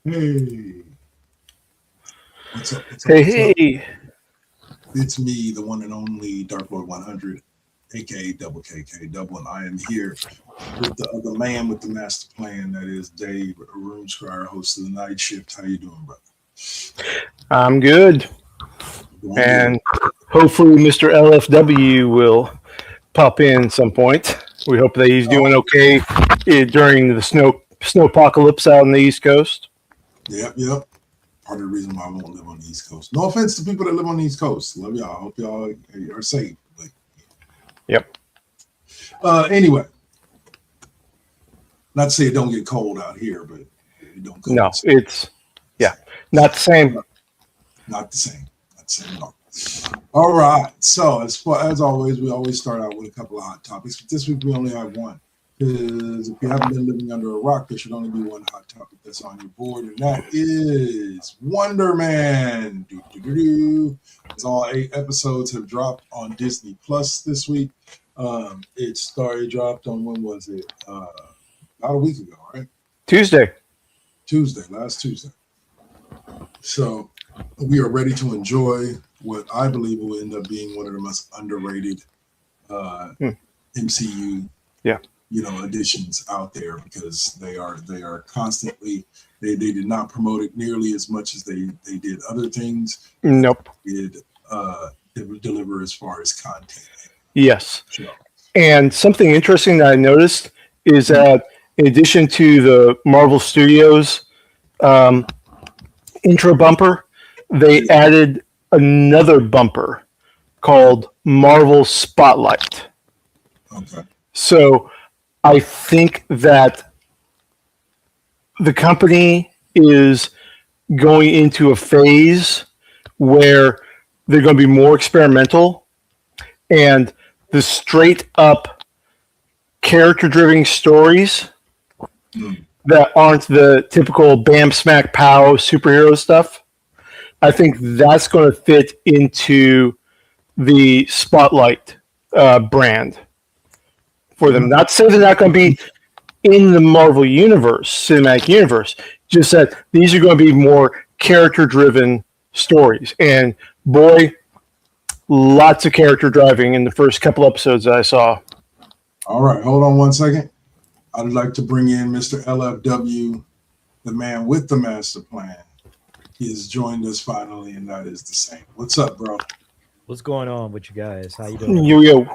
Hey. What's up? Hey. It's me, the one and only Dark Lord 100, aka Double KK Double, and I am here with the other man with the master plan, that is Dave Roomscrier, host of the night shift. How you doing, brother? I'm good. And hopefully Mr. LFW will pop in some point. We hope that he's doing okay during the snowpocalypse out on the East Coast. Yep. Part of the reason why I won't live on the East Coast. No offense to people that live on the East Coast. Love y'all. Hope y'all are safe. Yep. Anyway, not to say it don't get cold out here, but it don't go. No, it's not the same. Not the same at all. All right. So as always, we always start out with a couple of hot topics. But this week we only have one. Because if you haven't been living under a rock, there should only be one hot topic that's on your board, and that is Wonderman. As all 8 episodes have dropped on Disney Plus this week. It dropped on, when was it? About a week ago, right? Last Tuesday. So we are ready to enjoy what I believe will end up being one of the most underrated MCU additions out there, because they are constantly, they did not promote it nearly as much as they did other things. Nope. They deliver as far as content. Yes. Sure. And something interesting that I noticed is that in addition to the Marvel Studios intro bumper, they added another bumper called Marvel Spotlight. Okay. So I think that the company is going into a phase where they're going to be more experimental, and the straight up character-driven stories that aren't the typical bam, smack, pow superhero stuff, I think that's going to fit into the Spotlight brand for them. Not to say they're not going to be in the Marvel universe, cinematic universe, just that these are going to be more character-driven stories. And boy, lots of character driving in the first couple episodes that I saw. All right, hold on one second. I'd like to bring in Mr. LFW, the man with the master plan. He has joined us finally, and that is the same. What's up, bro? What's going on with you guys? How you doing? Yo.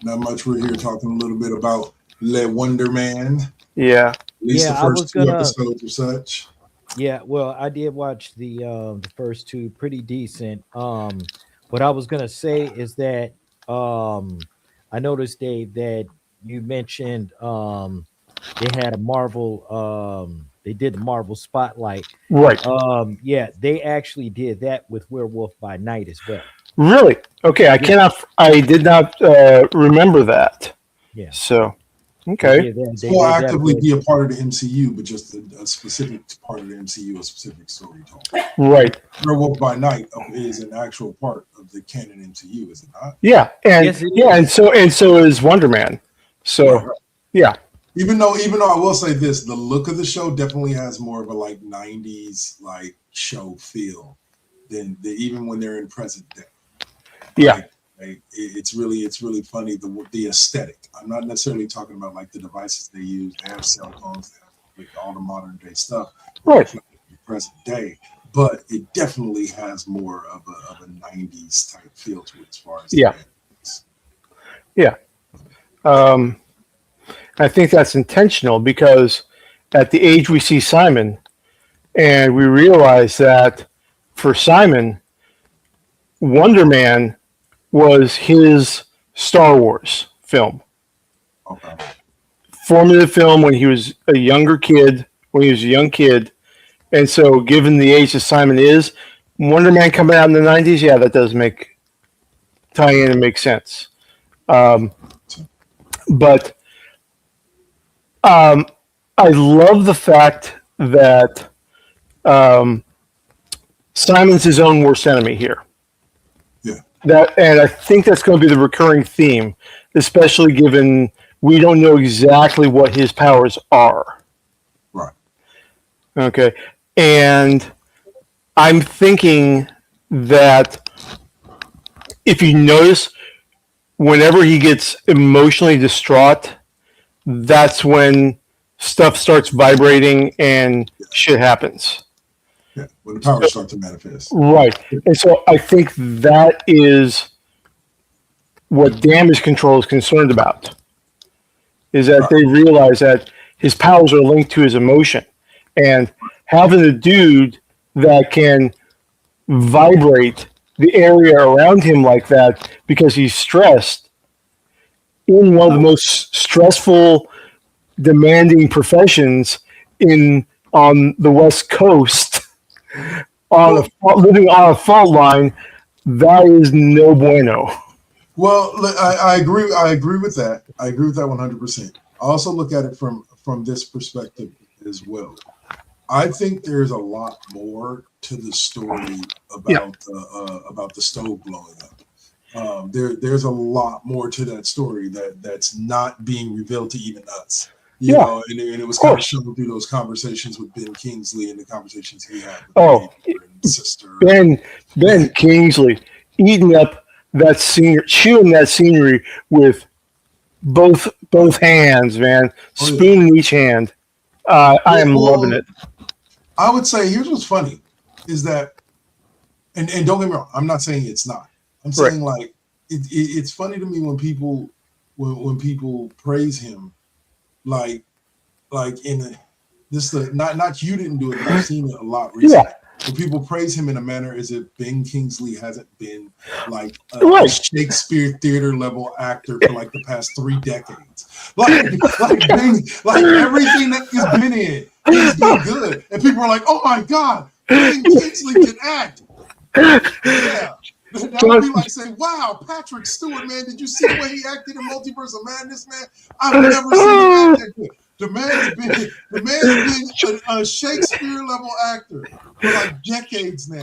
Not much. We're here talking a little bit about Le Wonderman. Yeah. At least the first 2 episodes or such. Yeah, well, I did watch the first 2, pretty decent. What I was gonna say is that I noticed, Dave, that you mentioned they had a Marvel they did the Marvel Spotlight. Right. Yeah, they actually did that with Werewolf by Night as well. Really? Okay. I did not remember that. Yeah. So, They okay. did that. They Still did that actively with- be a part of the MCU, but just a specific part of the MCU, a specific story told. Right. Werewolf by Night is an actual part of the canon MCU, is it not? Yeah. And Yes, it yeah, is. and so is Wonderman. So, Right. yeah. Even though I will say this, the look of the show definitely has more of a like 90s like show feel than even when they're in present day. Yeah. Like, it's really funny the aesthetic. I'm not necessarily talking about like the devices they use. They have cell phones, they have like all the modern day stuff, Right. present day. But it definitely has more of a 90s type feel to it as far as Yeah. the I think that's intentional because at the age we see Simon, and we realize that for Simon, Wonder Man was his Star Wars film. Okay. Formative film when he was a young kid. And so, given the age that Simon is, Wonder Man coming out in the 90s, yeah, that does tie in and make sense. But I love the fact that Simon's his own worst enemy here. Yeah. And I think that's going to be the recurring theme, especially given we don't know exactly what his powers are. Right. Okay. And I'm thinking that if you notice, whenever he gets emotionally distraught, that's when stuff starts vibrating and shit happens. Yeah. When the powers start to manifest. Right. And so I think that is what damage control is concerned about, is that they realize that his powers are linked to his emotion. And having a dude that can vibrate the area around him like that because he's stressed in one of the most stressful, demanding professions on the West Coast, living on a fault line, that is no bueno. Well, I agree. I agree with that. I agree with that 100%. I also look at it from this perspective as well. I think there's a lot more to the story about the stove blowing up. There's a lot more to that story that's not being revealed to even us. You know, and it was kind of shown through those conversations with Ben Kingsley and the conversations he had with his sister. Ben Kingsley eating up that scenery, chewing that scenery with both hands, man, spoon in each hand. I am loving it. I would say here's what's funny is that, and don't get me wrong, I'm not saying it's not. I'm saying like it's funny to me when people praise him, like in not you didn't do it, but I've seen it a lot recently. Yeah. When people praise him in a manner as if Ben Kingsley hasn't been like a Shakespeare theater level actor for like the past 3 decades. Like everything that he's been in, he's been good. And people are like, oh my God, Ben Kingsley can act. Yeah. That would be like saying, wow, Patrick Stewart, man, did you see the way he acted in Multiverse of Madness, man? I've never seen him act that good. The man's been a Shakespeare level actor for like decades now.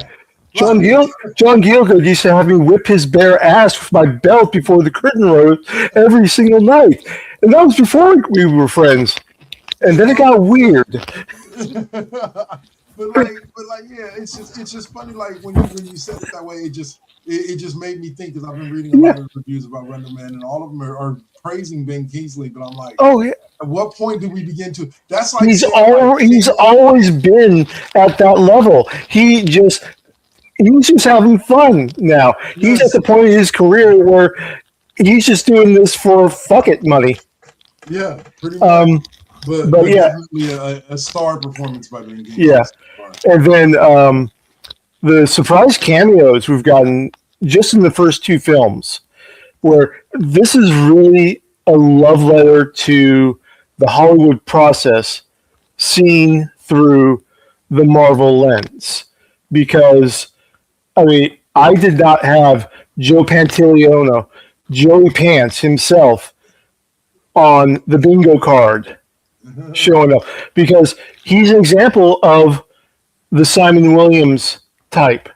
John Gielgud used to have me whip his bare ass with my belt before the curtain rose every single night, and that was before we were friends. And then it got weird. but yeah, it's just funny. Like when you said it that way, it just made me think, because I've been reading a lot of reviews about Wonderman, and all of them are praising Ben Kingsley. But I'm like, at what point do we begin to? That's like he's always been at that level. He's just having fun now. Yes. He's at the point in his career where he's just doing this for fuck it money. Yeah, pretty much. But yeah, definitely a star performance by Ben Kingsley. Yeah, and then the surprise cameos we've gotten just in the first 2 films, where this is really a love letter to the Hollywood process, scene through the Marvel lens, because I mean, I did not have Joe Pantoliano, Joey Pants himself, on the bingo card showing up, because he's an example of the Simon Williams type,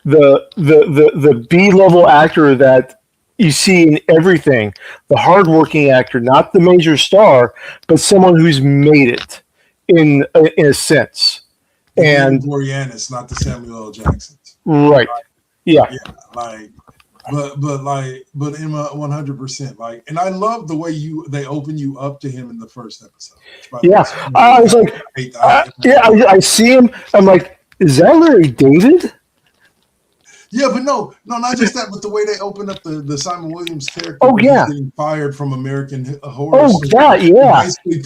the B-level actor that you see in everything, the hardworking actor, not the major star, but someone who's made it in a sense. And Boreanaz, not the Samuel L. Jacksons. Right. Yeah. Yeah, like, but in 100%, like, and I love the way they open you up to him in the first episode. Yeah, I was like, I see him. I'm like, is that Larry David? Yeah, but no, not just that, but the way they open up the Simon Williams character. Oh yeah, getting fired from American Horror. Oh Story, yeah. Basically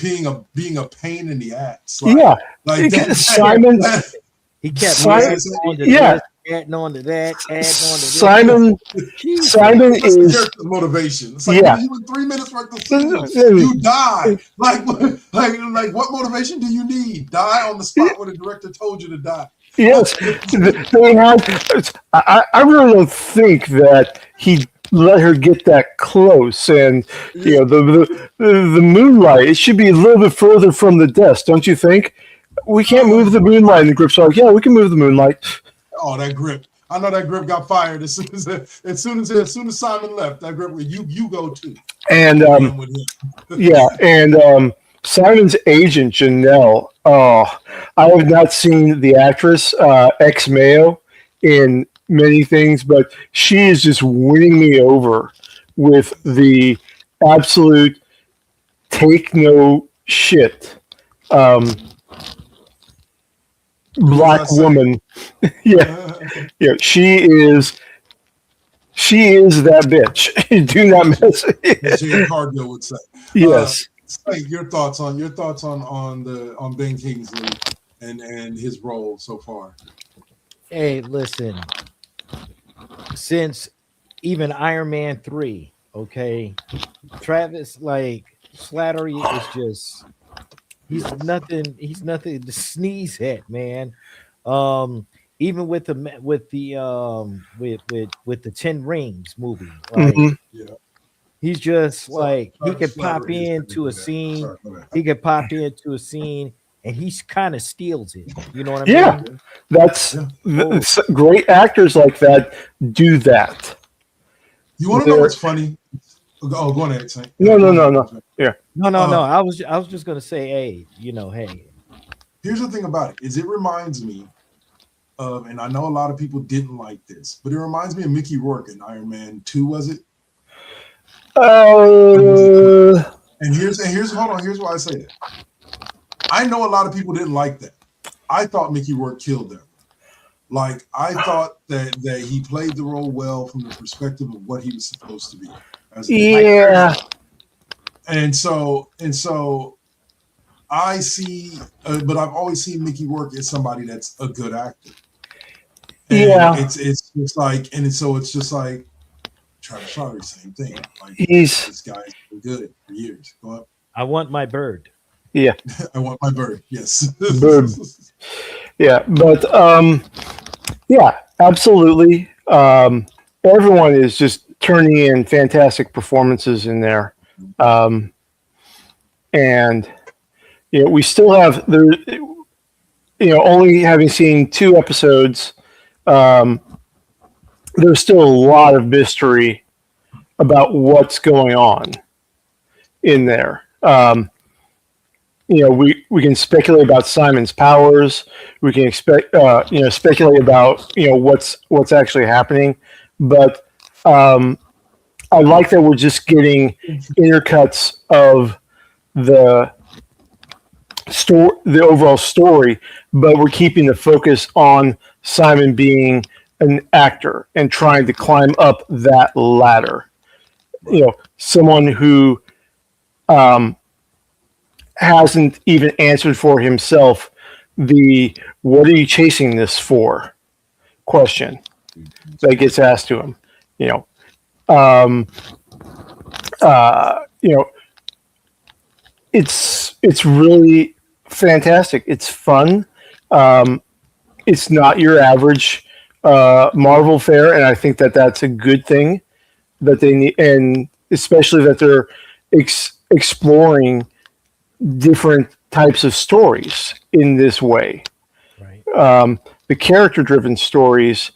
being a pain in the ass. Like Simon. He kept Simon, adding on to that, Simon is motivation. It's like, you in 3 minutes worth of sleep, you die. Like what motivation do you need? Die on the spot where the director told you to die. Yes, they had. I really don't think that he let her get that close, and the moonlight. It should be a little bit further from the desk, don't you think? We can't move the moonlight. And the grip's like, yeah, we can move the moonlight. Oh, that grip! I know that grip got fired as soon as Simon left. That grip, you go too. And Simon's agent Janelle. Oh, I have not seen the actress ex Mayo in many things, but she is just winning me over with the absolute take no shit. Black woman. Yeah. She is that bitch. Do not mess with it. Jane Cargill would say. Yes. Your thoughts on Ben Kingsley and his role so far. Hey, listen. Since even Iron Man 3, okay, Travis Slattery is just he's nothing to sneeze at, man. Even with the 10 Rings movie, he's just he could pop into a scene. He could pop into a scene, and he kind of steals it. You know what I mean? Yeah, that's great actors like that do that. You want to know what's funny? Oh, go ahead. No. Yeah. No. I was just gonna say, hey. Here's the thing about it: is it reminds me of, and I know a lot of people didn't like this, but it reminds me of Mickey Rourke in Iron Man 2. Was it? And here's hold on. Here's why I say that. I know a lot of people didn't like that. I thought Mickey Rourke killed them. Like, I thought that he played the role well from the perspective of what he was supposed to be. And so I see, but I've always seen Mickey Rourke as somebody that's a good actor. And it's just like, and so it's just like Travis Slattery, same thing. Like, this guy's been good for years. Go up. I want my bird. Yeah. I want my bird. Yes. Bird. Yeah, but absolutely. Everyone is just turning in fantastic performances in there. And we still have only having seen 2 episodes, there's still a lot of mystery about what's going on in there. We can speculate about Simon's powers. We can speculate about what's actually happening. But I like that we're just getting intercuts of the overall story, but we're keeping the focus on Simon being an actor and trying to climb up that ladder. Someone who hasn't even answered for himself the "what are you chasing this for?" question that gets asked to him. It's really fantastic. It's fun. It's not your average Marvel fare, and I think that that's a good thing that they need, and especially that they're exploring different types of stories in this way. Right. The character-driven stories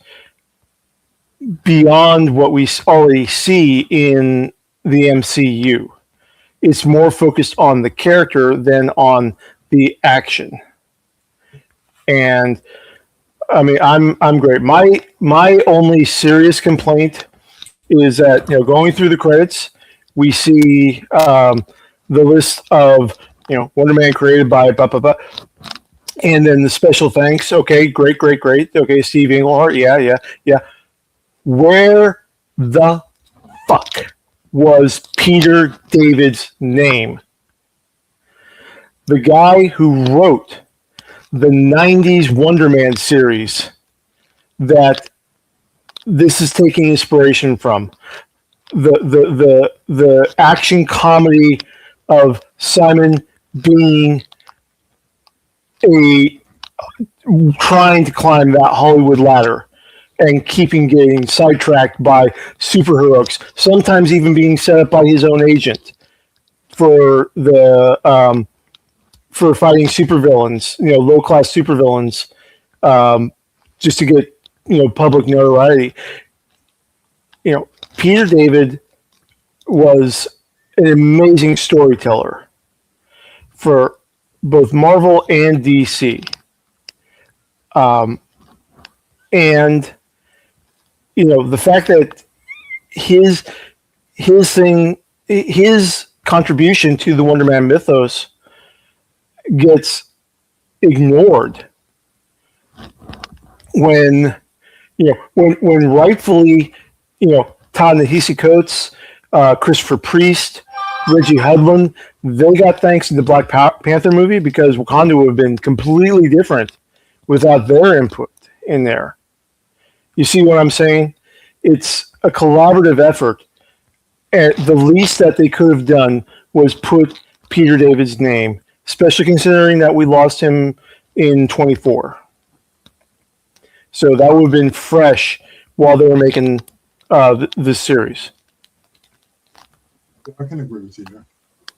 beyond what we already see in the MCU. It's more focused on the character than on the action. And I mean, I'm great. My only serious complaint is that going through the credits, we see the list of Wonderman created by blah blah blah, and then the special thanks. Okay, great. Okay, Steve Englehart. Yeah. Where the fuck was Peter David's name? The guy who wrote the 90s Wonderman series that this is taking inspiration from. The action comedy of Simon being trying to climb that Hollywood ladder and getting sidetracked by superheroes, sometimes even being set up by his own agent for fighting supervillains, low class supervillains, just to get public notoriety. Peter David was an amazing storyteller for both Marvel and DC. And the fact that his contribution to the Wonder Man mythos gets ignored when rightfully Ta-Nehisi Coates, Christopher Priest, Reggie Hudlin, they got thanks in the Black Panther movie because Wakanda would have been completely different without their input in there. You see what I'm saying? It's a collaborative effort. And the least that they could have done was put Peter David's name, especially considering that we lost him in 24. So that would have been fresh while they were making this series. I can agree with you there.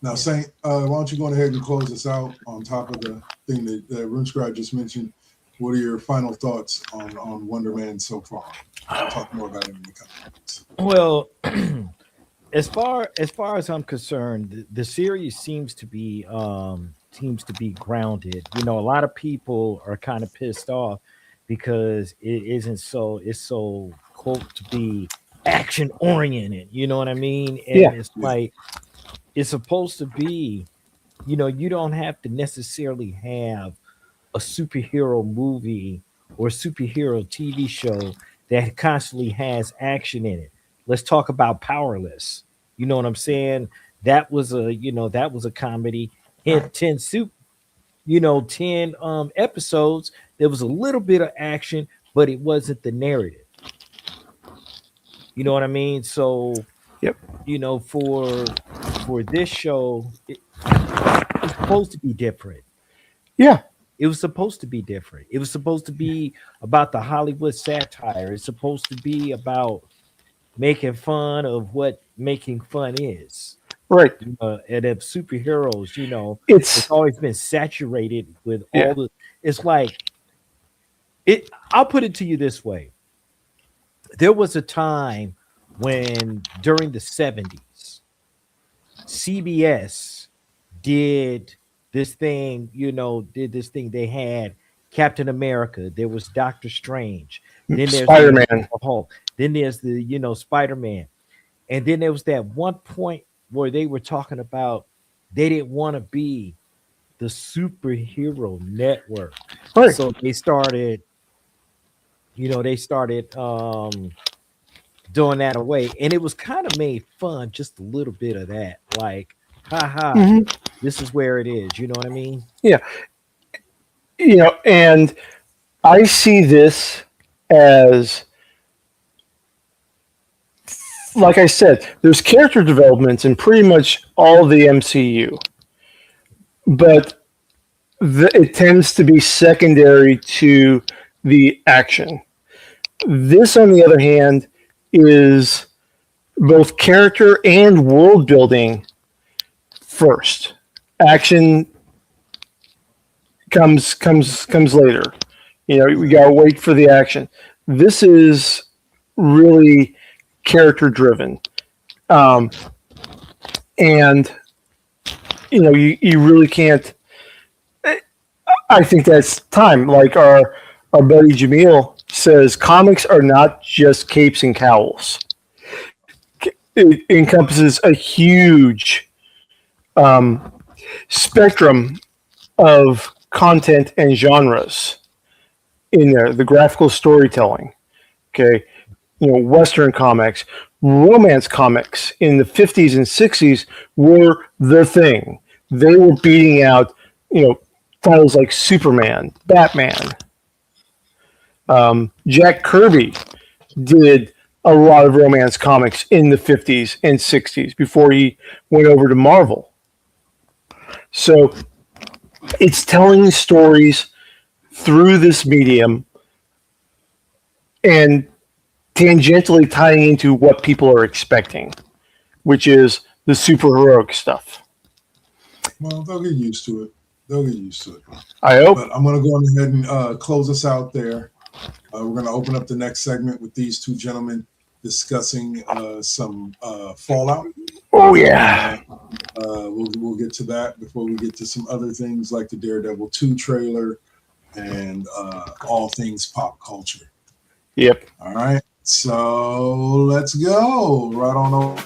Now, Saint, why don't you go ahead and close us out on top of the thing that RuneScribe just mentioned? What are your final thoughts on Wonder Man so far? I'll talk more about it in the comments. Well, as far as I'm concerned, the series seems to be grounded. A lot of people are kind of pissed off because it's so quote to be action oriented. You know what I mean? And it's like it's supposed to be. You don't have to necessarily have a superhero movie or superhero TV show that constantly has action in it. Let's talk about Powerless. You know what I'm saying? That was a comedy. In 10 episodes, there was a little bit of action, but it wasn't the narrative. You know what I mean? So, for this show, it's supposed to be different. Yeah. It was supposed to be different. It was supposed to be about the Hollywood satire. It's supposed to be about making fun of what making fun is. Right. And if superheroes, it's always been saturated with all the. It's like it. I'll put it to you this way. There was a time when during the 70s, CBS did this thing, they had Captain America, there was Doctor Strange, then there's Spider-Man, Hulk, then there's the Spider-Man, and then there was that one point where they were talking about they didn't want to be the superhero network, right. So they started doing that away, and it was kind of made fun, just a little bit of that, like haha, this is where it is. You know what I mean? Yeah. And I see this as, like I said, there's character developments in pretty much all the MCU. But it tends to be secondary to the action. This, on the other hand, is both character and world building first. Action comes later. You know, we gotta wait for the action. This is really character driven, and you know, you really can't. I think that's time. Like our buddy Jamil says, comics are not just capes and cowls. It encompasses a huge spectrum of content and genres in there. The graphical storytelling, okay, you know, Western comics, romance comics in the 50s and 60s were the thing. They were beating out, you know, titles like Superman, Batman. Jack Kirby did a lot of romance comics in the 50s and 60s before he went over to Marvel. So it's telling stories through this medium and tangentially tying into what people are expecting, which is the superheroic stuff. Well, they'll get used to it. I hope. But I'm going to go ahead and close us out there. We're going to open up the next segment with these two gentlemen discussing some Fallout. Oh yeah. We'll get to that before we get to some other things like the Daredevil 2 trailer and all things pop culture. Yep. All right. So let's go right on over.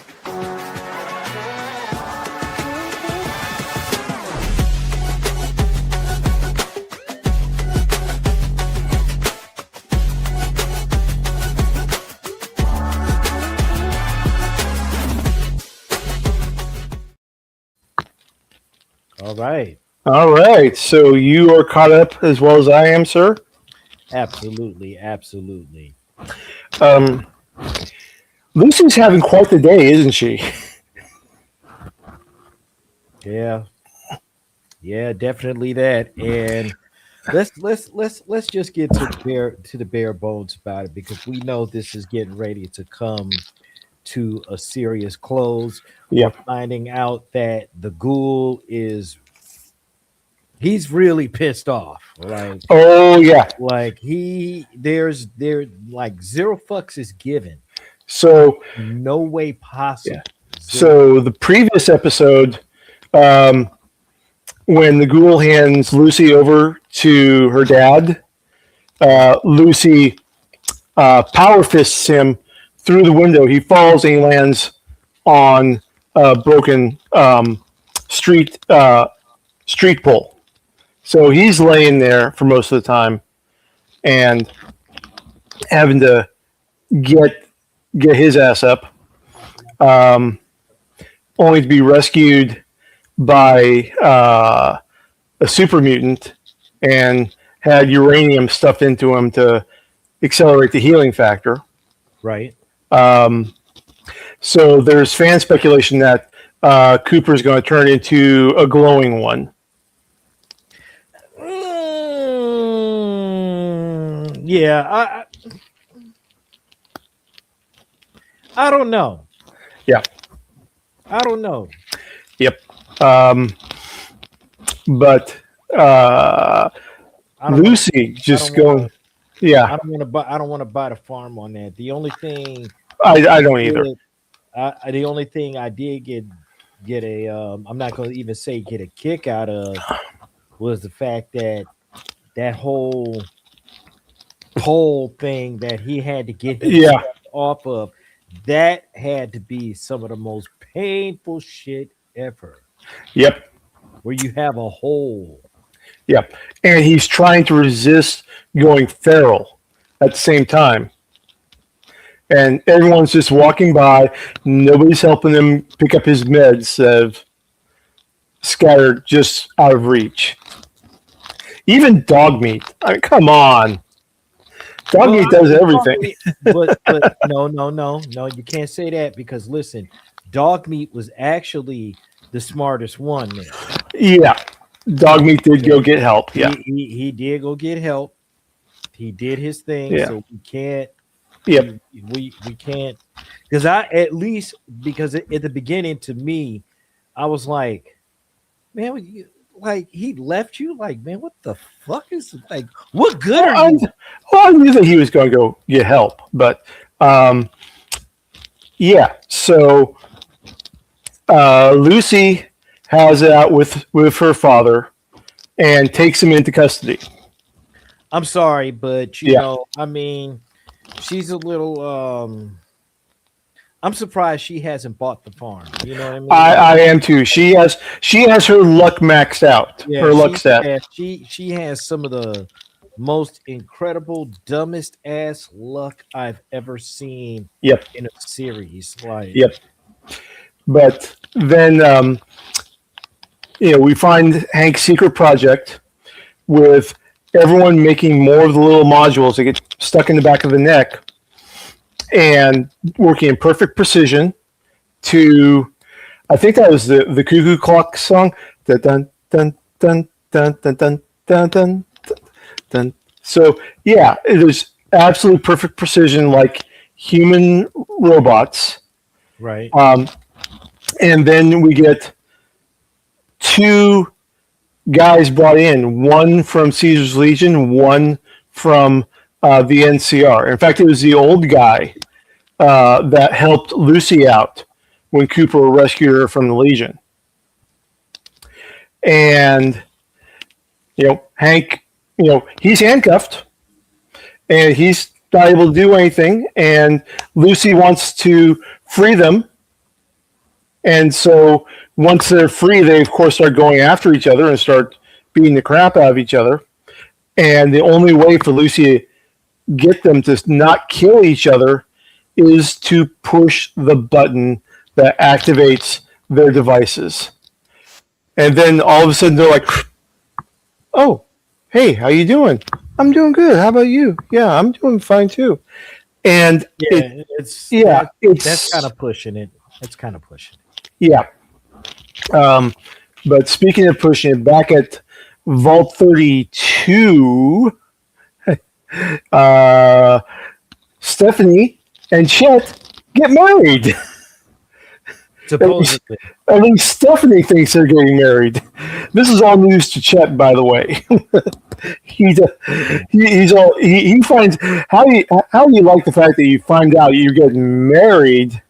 All right. So you are caught up as well as I am, sir? Absolutely. Lucy's having quite the day, isn't she? Yeah, definitely that. And let's just get to the bare bones about it, because we know this is getting ready to come to a serious close. Yeah. We're finding out that the Ghoul he's really pissed off. Like, oh yeah. Like there's like zero fucks is given. So no way possible. Yeah. So the previous episode, when the Ghoul hands Lucy over to her dad, Lucy power fists him through the window. He falls and he lands on a broken street pole. So he's laying there for most of the time and having to get his ass up, only to be rescued by a super mutant and had uranium stuffed into him to accelerate the healing factor. Right. So there's fan speculation that Cooper is going to turn into a glowing one. Yeah, I don't know. Yeah. I don't know. Yep. But Lucy just going. Yeah. I don't want to buy the farm on that. The only thing I don't either. The only thing I did get a I'm not going to even say get a kick out of was the fact that whole pole thing that he had to get himself off of, that had to be some of the most painful shit ever. Yep. Where you have a hole. Yep. And he's trying to resist going feral at the same time. And everyone's just walking by. Nobody's helping him pick up his meds that have scattered just out of reach. Even dog meat. I mean, come on. Dog meat does everything. But no, you can't say that, because listen, dog meat was actually the smartest one there. Yeah. Dog Meat did go get help. Yeah. He did go get help. He did his thing. Yeah. So we can't. Yep. We can't, because at the beginning, to me, I was like, man, like he left you, like, man, what the fuck is, like, what good are you? I knew that he was going to go get help, but yeah. So Lucy has it out with her father and takes him into custody. I'm sorry, but you know, I mean, she's a little. I'm surprised she hasn't bought the farm. You know what I mean? I am too. She has her luck maxed out. Yeah, her luck set. She has some of the most incredible, dumbest ass luck I've ever seen. Yep. In a series, like. Yep. But then, we find Hank's secret project with everyone making more of the little modules that get stuck in the back of the neck and working in perfect precision to, I think that was the Cuckoo Clock song. Dun, dun, dun, dun, dun, dun, dun, dun, dun, dun. So, yeah, it is absolute perfect precision like human robots. Right. And then we get two guys brought in, one from Caesar's Legion, one from the NCR. In fact, it was the old guy that helped Lucy out when Cooper rescued her from the Legion. And, Hank, he's handcuffed and he's not able to do anything. And Lucy wants to free them. And so once they're free, they, of course, start going after each other and start beating the crap out of each other. And the only way for Lucy to get them to not kill each other is to push the button that activates their devices. And then all of a sudden they're like, oh, hey, how you doing? I'm doing good. How about you? Yeah, I'm doing fine too. And that's kind of pushing it. It's kind of pushing it. Yeah. But speaking of pushing it, back at Vault 32, Stephanie and Chet get married. Supposedly. At least Stephanie thinks they're getting married. This is all news to Chet, by the way. He finds how do you like the fact that you find out you're getting married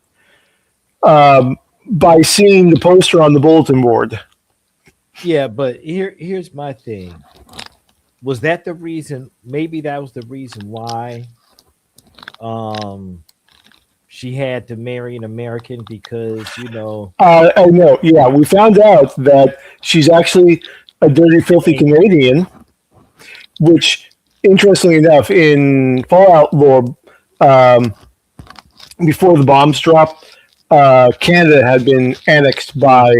by seeing the poster on the bulletin board. Yeah, but here's my thing. Was that the reason? Maybe that was the reason why she had to marry an American, because I know. Yeah, we found out that she's actually a dirty, filthy Canadian, which, interestingly enough, in Fallout lore, before the bombs dropped, Canada had been annexed by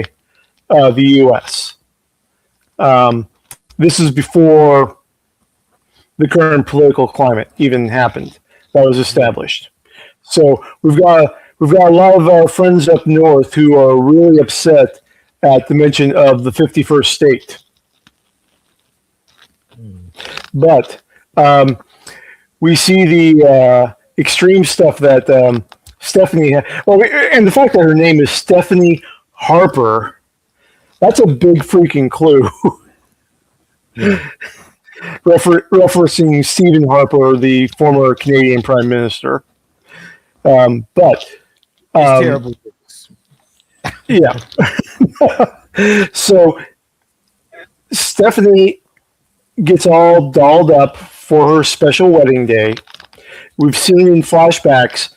the U.S. This is before the current political climate even happened. That was established. So we've got a lot of our friends up north who are really upset at the mention of the 51st state. But we see the extreme stuff that Stephanie had. Well, and the fact that her name is Stephanie Harper, that's a big freaking clue. Referencing Stephen Harper, the former Canadian Prime Minister. But it's terrible. Yeah. So Stephanie gets all dolled up for her special wedding day. We've seen in flashbacks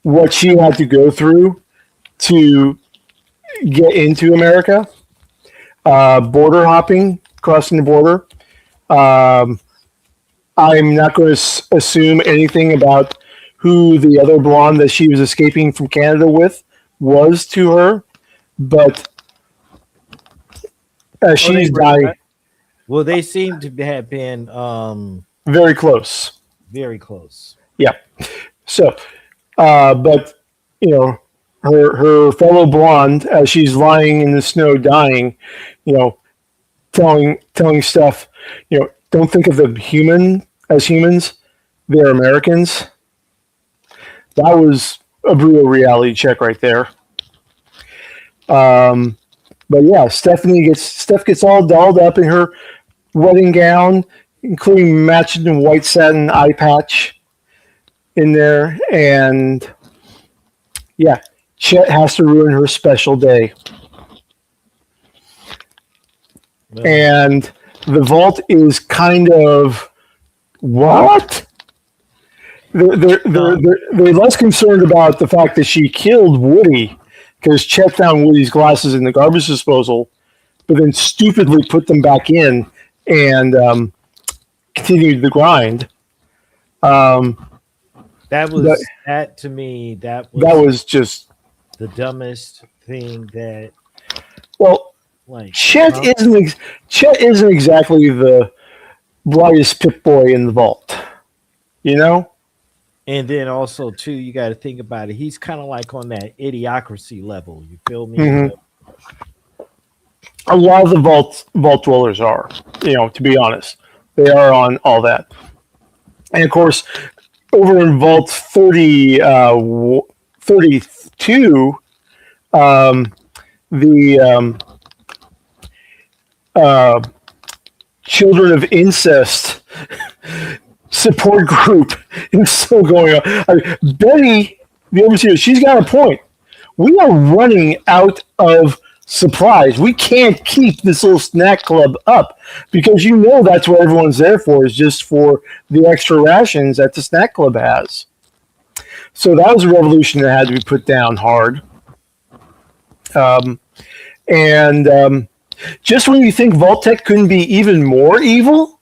what she had to go through to get into America. Border hopping, crossing the border. I'm not going to assume anything about who the other blonde that she was escaping from Canada with was to her, but she's dying. Well, they seem to have been very close. Very close. Yeah. So, but her fellow blonde, as she's lying in the snow dying, telling Steph, don't think of the human as humans. They're Americans. That was a brutal reality check right there. But yeah, Steph gets all dolled up in her wedding gown, including matching white satin eye patch in there, and yeah, Chet has to ruin her special day. Well, and the vault is kind of what? They're less concerned about the fact that she killed Woody because Chet found Woody's glasses in the garbage disposal, but then stupidly put them back in and continued the grind. that to me that was just the dumbest thing that. Well, like Chet isn't exactly the brightest pip boy in the vault, And then also too, you got to think about it. He's kind of like on that idiocracy level. You feel me? Mm-hmm. A lot of the vault dwellers are, to be honest, they are on all that. And of course, over in Vault 32, the Children of Incest support group is still going on. Betty, the overseer, she's got a point. We are running out of supplies. We can't keep this little snack club up because that's what everyone's there for, is just for the extra rations that the snack club has. So that was a revolution that had to be put down hard. Just when you think Vault-Tec couldn't be even more evil,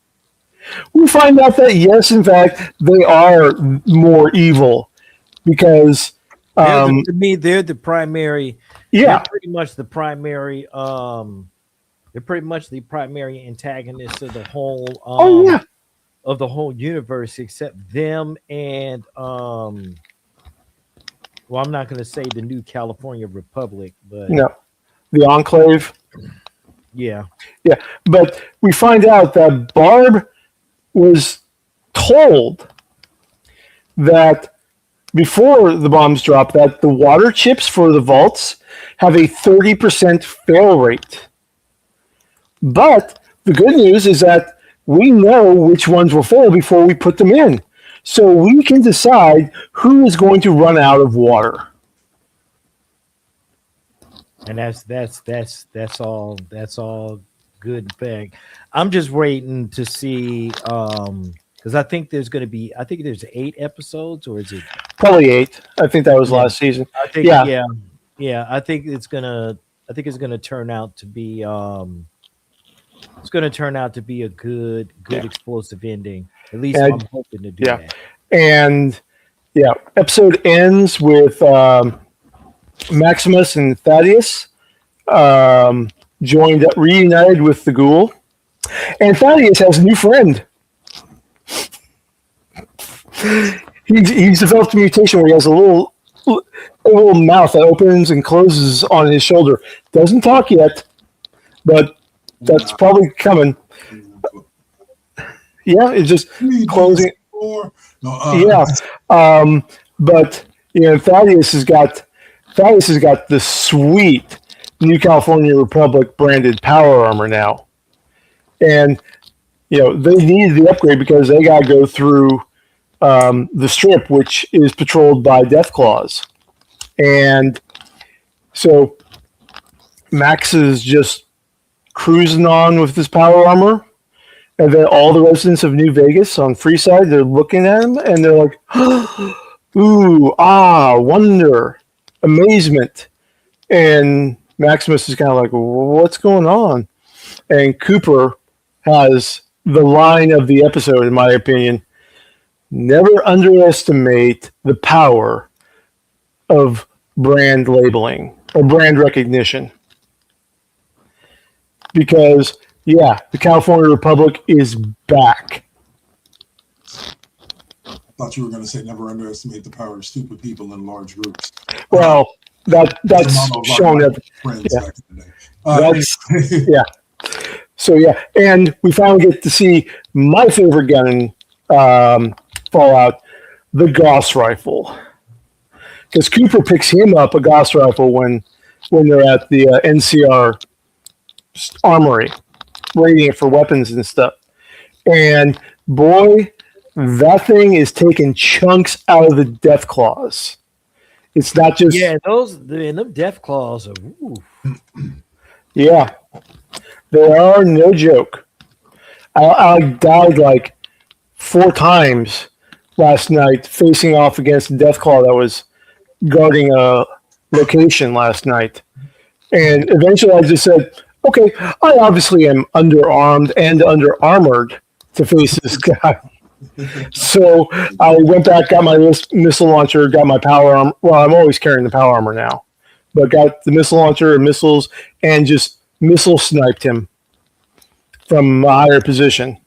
we find out that yes, in fact, they are more evil because to me, they're the primary. Yeah, they're pretty much the primary. They're pretty much the primary antagonists of the whole. Of the whole universe, except them and well, I'm not going to say the New California Republic, but no, the Enclave. Yeah. But we find out that Barb was told that before the bombs drop, that the water chips for the vaults have a 30% fail rate. But the good news is that we know which ones will fail before we put them in. So we can decide who is going to run out of water. And that's all good and big. I'm just waiting to see because I think there's 8 episodes, or is it probably 8? I think that was last season. I think yeah. I think it's gonna turn out to be a good explosive ending. At least I'm hoping to do that. And episode ends with Maximus and Thaddeus reunited with the Ghoul, and Thaddeus has a new friend. He's developed a mutation where he has a little mouth that opens and closes on his shoulder. Doesn't talk yet, but that's probably coming. Yeah, it's just closing. But Thaddeus has got the sweet New California Republic branded power armor now, and they needed the upgrade because they got to go through the strip, which is patrolled by Deathclaws, and so Max is just cruising on with his power armor, and then all the residents of New Vegas on Freeside, they're looking at him and they're like, ooh, wonder, amazement. And Maximus is kind of like, what's going on? And Cooper has the line of the episode, in my opinion: never underestimate the power of brand labeling or brand recognition. Because, the California Republic is back. I thought you were going to say never underestimate the power of stupid people in large groups. Well, that's shown up. Friends back in the day. So yeah, and we finally get to see my favorite gun in Fallout, the Gauss rifle, because Cooper picks him up a Gauss rifle when they're at the NCR armory, raiding it for weapons and stuff. And boy, that thing is taking chunks out of the death claws. It's not just them death claws are yeah, they are no joke. I died like 4 times last night facing off against a death claw that was guarding a location last night. And eventually I just said, okay, I obviously am underarmed and under armored to face this guy. So I went back, got my missile launcher, got my power armor. Well, I'm always carrying the power armor now, but got the missile launcher and missiles and just missile sniped him from a higher position.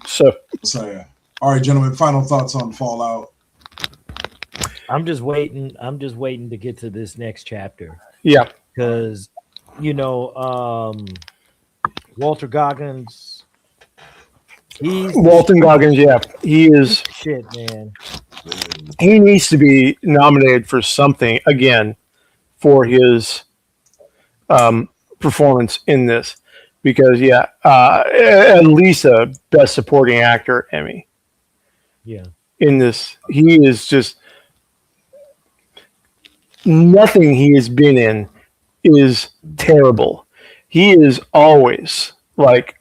So yeah. All right, gentlemen, final thoughts on Fallout. I'm just waiting to get to this next chapter. Yeah. Because, Walter Goggins, Walton Goggins, yeah. He is shit, man. He needs to be nominated for something again for his performance in this. Because, at least a Best Supporting Actor Emmy. Yeah. In this, he is just nothing he has been in is terrible. He is always like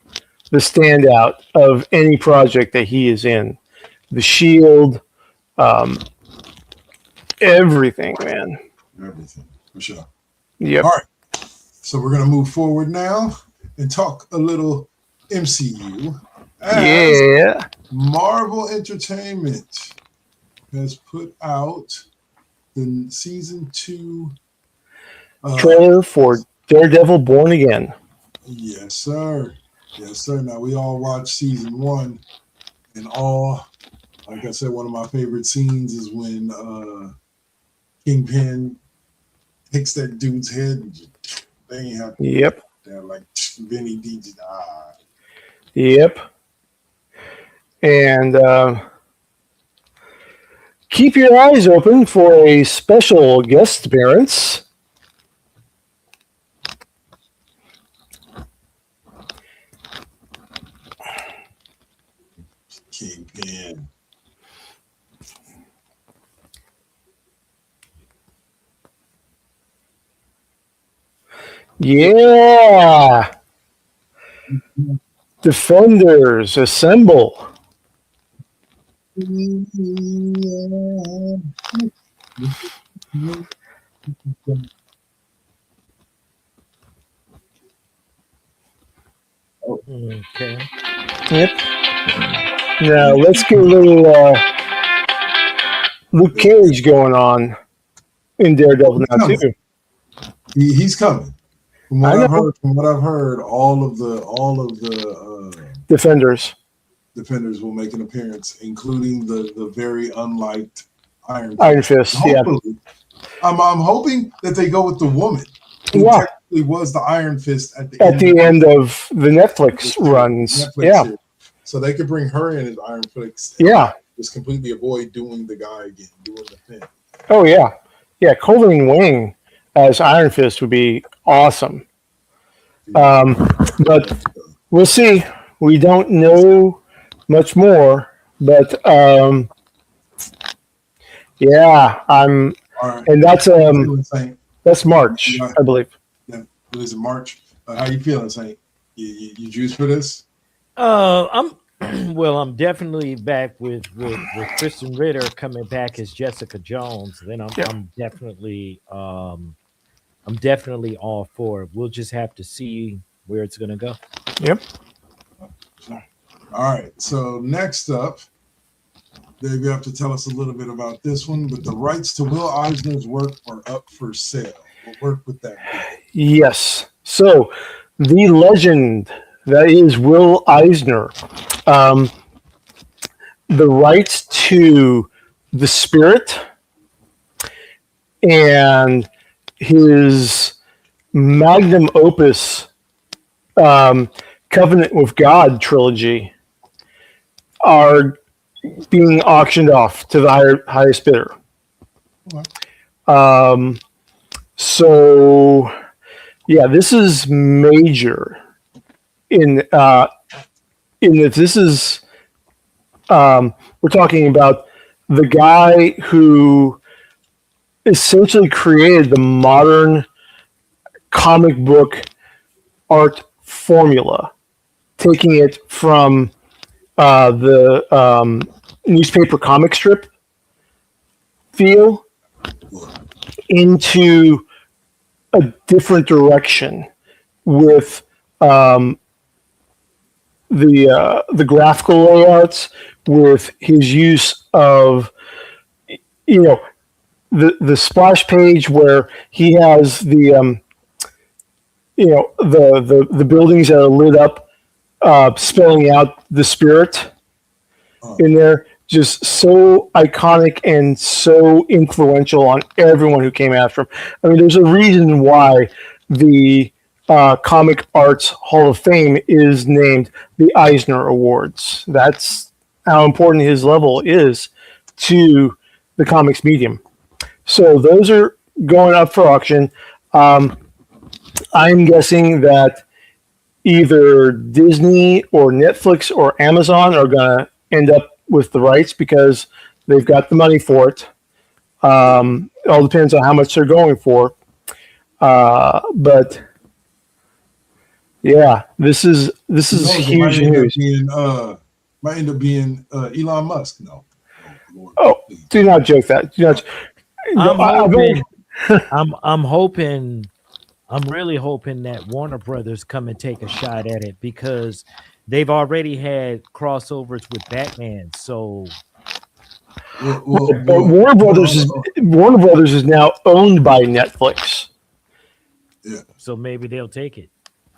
the standout of any project that he is in. The Shield, everything, man. Everything, for sure. Yep. All right. So we're going to move forward now and talk a little MCU. Yeah. Marvel Entertainment has put out the season 2 trailer for Daredevil Born Again. Yes, sir. Yes, sir. Now we all watched season 1 and all. Like I said, one of my favorite scenes is when Kingpin hits that dude's head and just, they ain't have to. Yep. They're like Vinny D. Yep. And keep your eyes open for a special guest appearance. Kingpin. Yeah. Defenders, assemble. Okay. Yep. Now let's get a little Luke Cage going on in Daredevil now too. He's coming. From what I've heard, all of the Defenders will make an appearance, including the very unliked Iron Fist. Hopefully, I'm hoping that they go with the woman who technically was the Iron Fist at the end of the Netflix runs. Series. So they could bring her in as Iron Fist. Yeah, just completely avoid doing the guy again, doing the thing. Oh yeah. Colleen Wing as Iron Fist would be awesome. But we'll see. We don't know much more, but yeah, I'm, right. And that's March, I believe. Yeah, it is March. How you feeling, Saint? You juice for this? I'm definitely back with Kristen Ritter coming back as Jessica Jones. Then I'm definitely all for it. We'll just have to see where it's gonna go. Yep. All right. So next up, Dave, you have to tell us a little bit about this one. But the rights to Will Eisner's work are up for sale. What work would that be? Yes. So the legend that is Will Eisner, the rights to The Spirit and his magnum opus Covenant with God trilogy are being auctioned off to the highest bidder. So yeah, this is major in that this is we're talking about the guy who essentially created the modern comic book art formula, taking it from the newspaper comic strip feel into a different direction with the graphical layouts, with his use of the splash page where he has the the buildings that are lit up, spelling out the spirit in there. Just so iconic and so influential on everyone who came after him. I mean, there's a reason why the Comic Arts Hall of Fame is named the Eisner Awards. That's how important his level is to the comics medium. So those are going up for auction. I'm guessing that either Disney or Netflix or Amazon are going to end up with the rights because they've got the money for it. It all depends on how much they're going for. But yeah, this is huge news. Might end up being Elon Musk. No. Oh, do not joke that. Do not. I'm really hoping that Warner Brothers come and take a shot at it, because they've already had crossovers with Batman. So, but Warner Brothers is now owned by Netflix. Yeah. So maybe they'll take it.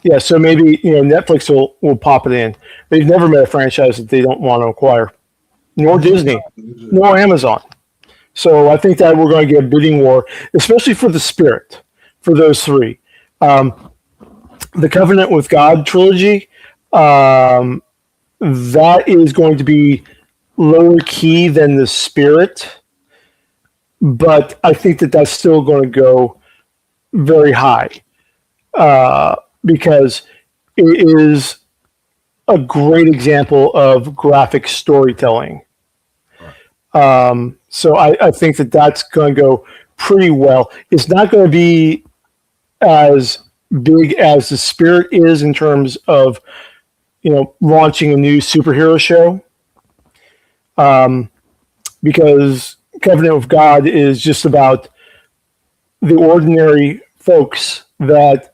Yeah. So maybe Netflix will pop it in. They've never made a franchise that they don't want to acquire, nor Disney, nor Amazon. So I think that we're going to get a bidding war, especially for the Spirit, for those three. The Covenant with God trilogy, that is going to be lower key than the Spirit, but I think that that's still going to go very high, because it is a great example of graphic storytelling. So I think that that's going to go pretty well. It's not going to be as big as the Spirit is in terms of launching a new superhero show, because Covenant of God is just about the ordinary folks that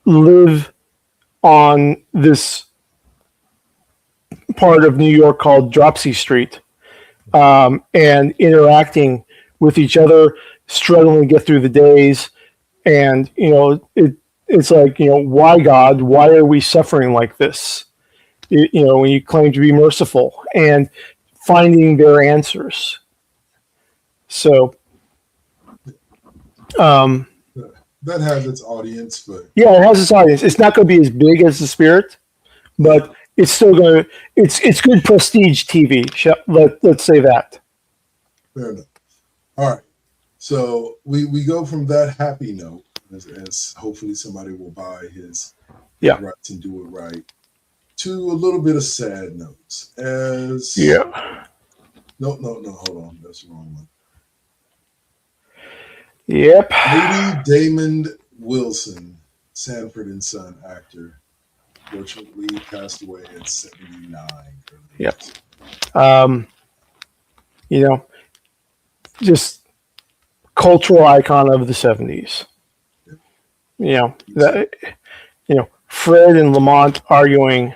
live on this part of New York called Dropsy Street, and interacting with each other, struggling to get through the days. And it's like, why, God? Why are we suffering like this? When you claim to be merciful, and finding their answers. So that has its audience, but yeah, it has its audience. It's not going to be as big as the Spirit, but it's still going to. It's good prestige TV. Let's say that. Fair enough. All right. So we go from that happy note, as hopefully somebody will buy his rights and do it right, to a little bit of sad notes. No, hold on, that's the wrong one. Yep. Lady Damon Wilson, Sanford and Son actor, fortunately passed away at 79. Yep. Just cultural icon of the 70s. Fred and Lamont arguing.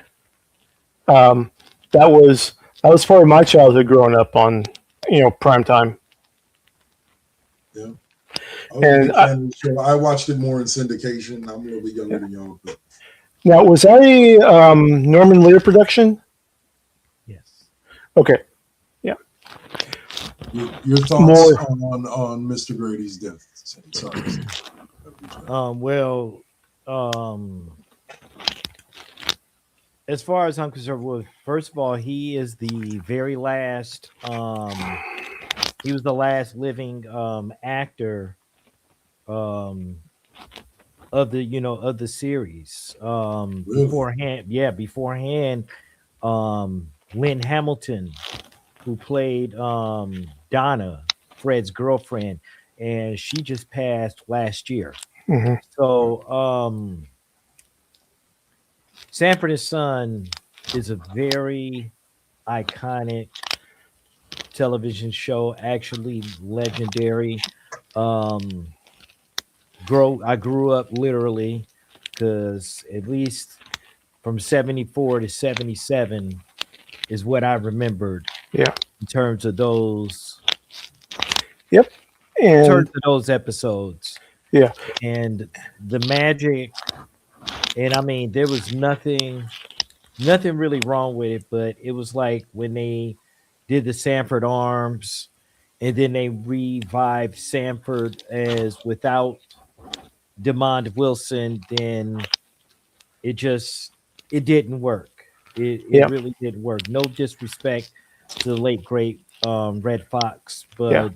That was part of my childhood growing up on prime time. Yeah. And I watched it more in syndication. I'm a little bit younger than y'all, but now, was that a Norman Lear production? Yes. Okay. Yeah. Your thoughts on Mr. Grady's death? Sorry. as far as I'm concerned, well, first of all, he is the very last. He was the last living actor um, of the of the series. Really? Beforehand, Lynn Hamilton, who played Donna, Fred's girlfriend, and she just passed last year. Hmm. So Sanford and Son is a very iconic television show, actually legendary. Um, I grew up literally because at least from 74 to 77 is what I remembered Yeah. in terms of those Yep. And episodes yeah. and the magic. And I mean, there was nothing really wrong with it, but it was like when they did the Sanford Arms and then they revived Sanford as without Demond Wilson, then it just it didn't work. It Yeah. really didn't work. No disrespect to the late great Red Fox, Yeah. but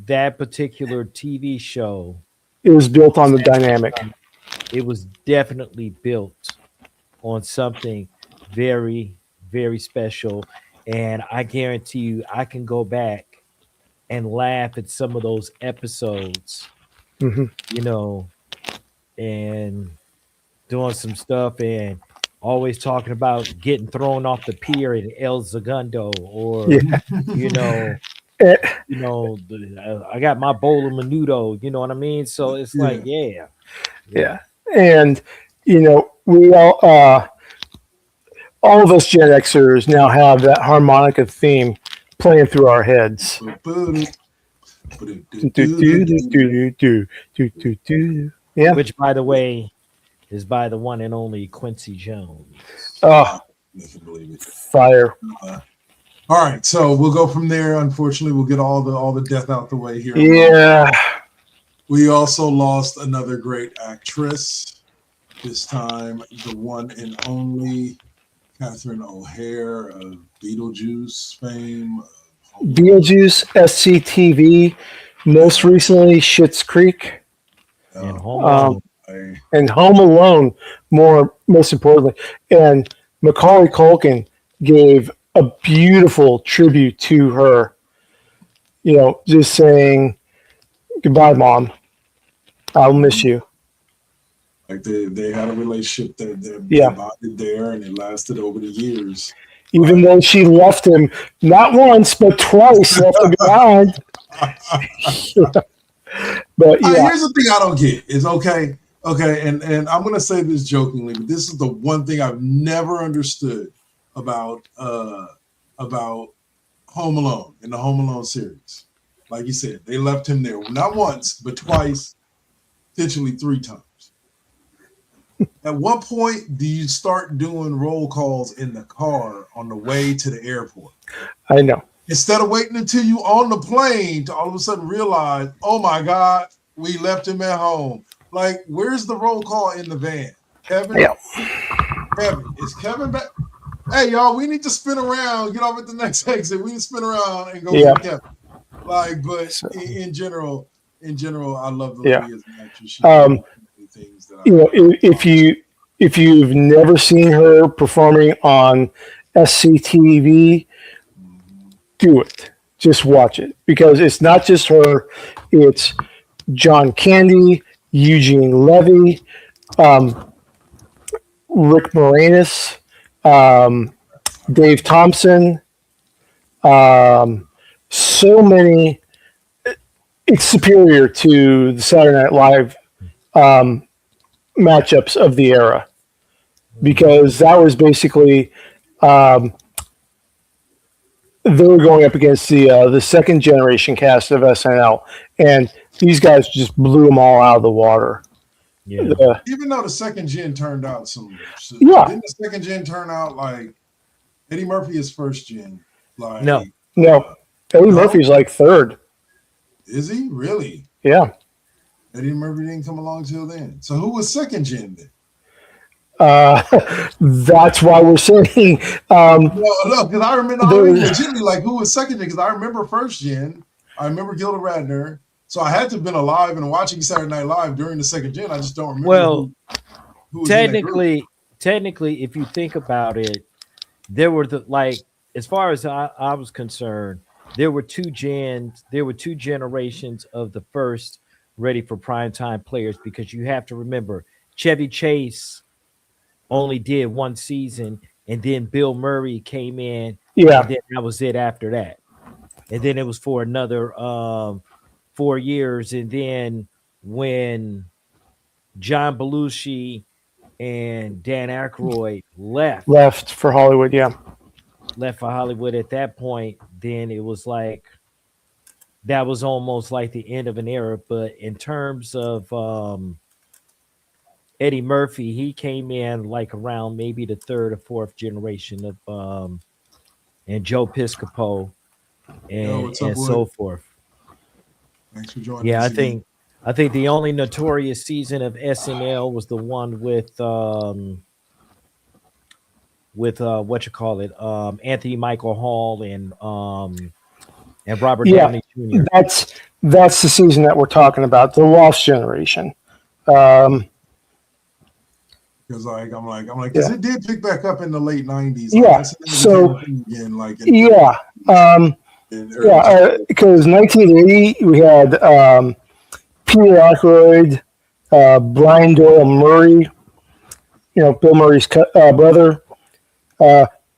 that particular TV show, It was built on the dynamic. it was definitely built on something very, very special. And I guarantee you, I can go back and laugh at some of those episodes, Hmm. you know, and doing some stuff and always talking about getting thrown off the pier in El Segundo or, Yeah. you know, Eh, I got my bowl of menudo, you know what I mean? So it's like, Yeah. yeah. yeah. And we all of us Gen Xers now have that harmonica theme playing through our heads. Do, do, do, do, do, do, do, do, do. Yeah. Which, by the way, is by the one and only Quincy Jones. Oh, I can believe it. fire. All right, so we'll go from there. Unfortunately, we'll get all the death out the way here. Yeah. We also lost another great actress. This time, the one and only Catherine O'Hare of Beetlejuice fame. Beetlejuice, SCTV, most recently Schitt's Creek, And Home Alone. and Home Alone. Most importantly, and Macaulay Culkin gave a beautiful tribute to her. Just saying goodbye, Mom. I'll miss you. Like they had a relationship that Yeah. bonded there, and it lasted over the years. Even though she left him not once but twice, left him behind. But yeah, Here's the thing I don't get is okay, and I'm gonna say this jokingly, but this is the one thing I've never understood about Home Alone in the Home Alone series. Like you said, they left him there not once but twice, potentially 3 times. At what point do you start doing roll calls in the car on the way to the airport? I know. Instead of waiting until you on the plane to all of a sudden realize, oh my God, we left him at home. Like, where's the roll call in the van? Kevin? Yeah. Kevin. Is Kevin back? Hey, y'all, we need to spin around, get off at the next exit. We need to spin around and go get Kevin. Like, but in general, I love the lady as an actress. She things that if you've never seen her performing on SCTV, do it. Just watch it because it's not just her; it's John Candy, Eugene Levy, Rick Moranis, Dave Thompson. So many. It's superior to the Saturday Night Live matchups of the era because that was basically they were going up against the second generation cast of SNL, and these guys just blew them all out of the water. Yeah. Even though the second gen turned out didn't the second gen turn out like Eddie Murphy is first gen? Like no, Eddie Murphy's like third. Is he really? Yeah. Eddie Murphy didn't come along till then. So who was second gen then? That's why we're saying. No, because I remember legitimately like who was second gen. Because I remember first gen. I remember Gilda Radner. So I had to have been alive and watching Saturday Night Live during the second gen. I just don't remember. Well, who was technically, if you think about it, there were as far as I was concerned, there were two generations of the first ready for primetime players, because you have to remember Chevy Chase only did one season, and then Bill Murray came in, Yeah, and then that was it after that. And then it was for another 4 years, and then when John Belushi and Dan Aykroyd left for Hollywood. Yeah, left for Hollywood at that point, then it was like that was almost like the end of an era. But in terms of Eddie Murphy, he came in like around maybe the third or fourth generation of and Joe Piscopo and so forth. Thanks for joining. Yeah, I think the only notorious season of SNL was the one with what you call it, Anthony Michael Hall and Robert Downey Jr. That's the season that we're talking about, the Lost generation. Because I'm like, because it did pick back up in the late '90s. Yeah. So again, like because 1980 we had Peter Aykroyd, Brian Doyle Murray, Bill Murray's brother,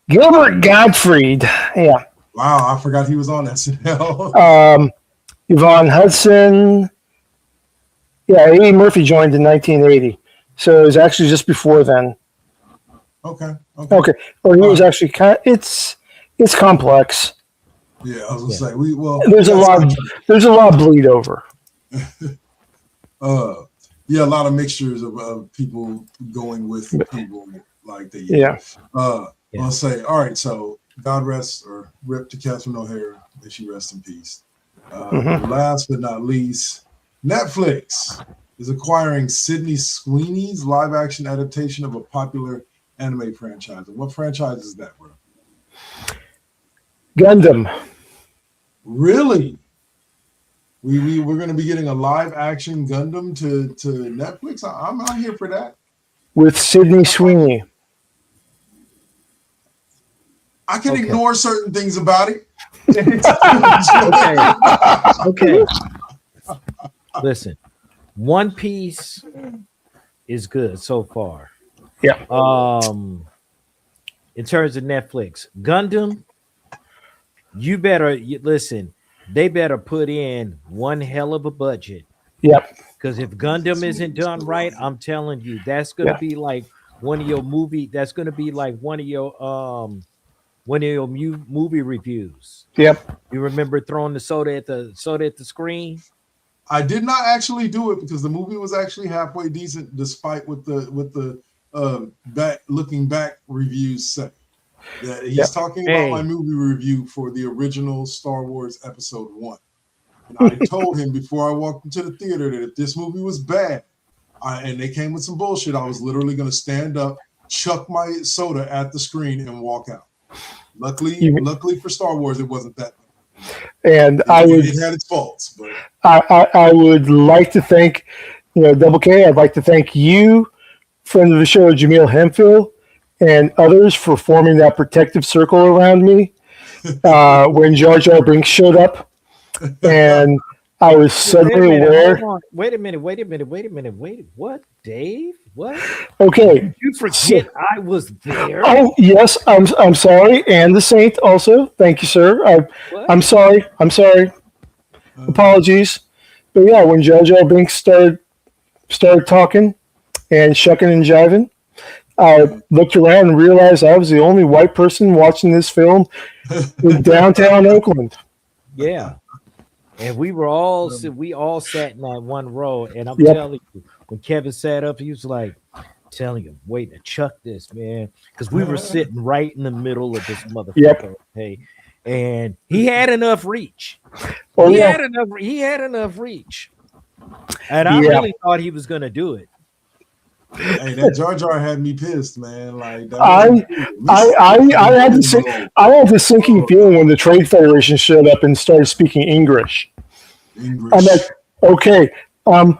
Gilbert Gottfried. Yeah. Wow, I forgot he was on SNL. Yvonne Hudson. Yeah, Eddie Murphy joined in 1980. So it was actually just before then. Okay. Or he was actually it's complex. Yeah, I was gonna say there's a lot of bleed over. A lot of mixtures of people going with people like that. Yeah. I'll say, all right, so God rest or rip to Catherine O'Hara, may she rest in peace. Last but not least, Netflix is acquiring Sydney Sweeney's live-action adaptation of a popular anime franchise. And what franchise is that, bro? Gundam. Really? We're going to be getting a live-action Gundam to Netflix? I'm not here for that. With Sydney Sweeney. I can ignore certain things about it. Okay. Listen. One Piece is good so far. Yeah. In terms of Netflix, Gundam, you better listen. They better put in one hell of a budget. Yep. Because if Gundam isn't done right, I'm telling you, that's gonna be like one of your movie. That's gonna be like one of your movie reviews. Yep. You remember throwing the soda at the screen? I did not actually do it because the movie was actually halfway decent, despite what the looking back reviews say. That he's talking about my movie review for the original Star Wars Episode 1. And I told him before I walked into the theater that if this movie was bad, and they came with some bullshit, I was literally going to stand up, chuck my soda at the screen, and walk out. Luckily for Star Wars, it wasn't that bad. And it had its faults, but I would like to thank, Double K. I'd like to thank you, friend of the show, Jameel Hemphill, and others for forming that protective circle around me when Jar Jar Binks showed up, and I was suddenly aware. Wait a minute. What, Dave? What? Okay. Did you forget I was there? Oh yes, I'm sorry, and the Saint also. Thank you, sir. I'm sorry. Apologies. But yeah, when Jar Jar Binks started talking and shucking and jiving, I looked around and realized I was the only white person watching this film in downtown Oakland. Yeah. And we all sat in that one row, and I'm telling you, when Kevin sat up, he was like, telling him, waiting to chuck this, man, because we were sitting right in the middle of this motherfucker. Okay, and he had enough reach. He had enough reach, and I really thought he was going to do it. Hey, that Jar Jar had me pissed, man. Like that I had the sinking feeling when the Trade Federation showed up and started speaking English. I'm like, okay. And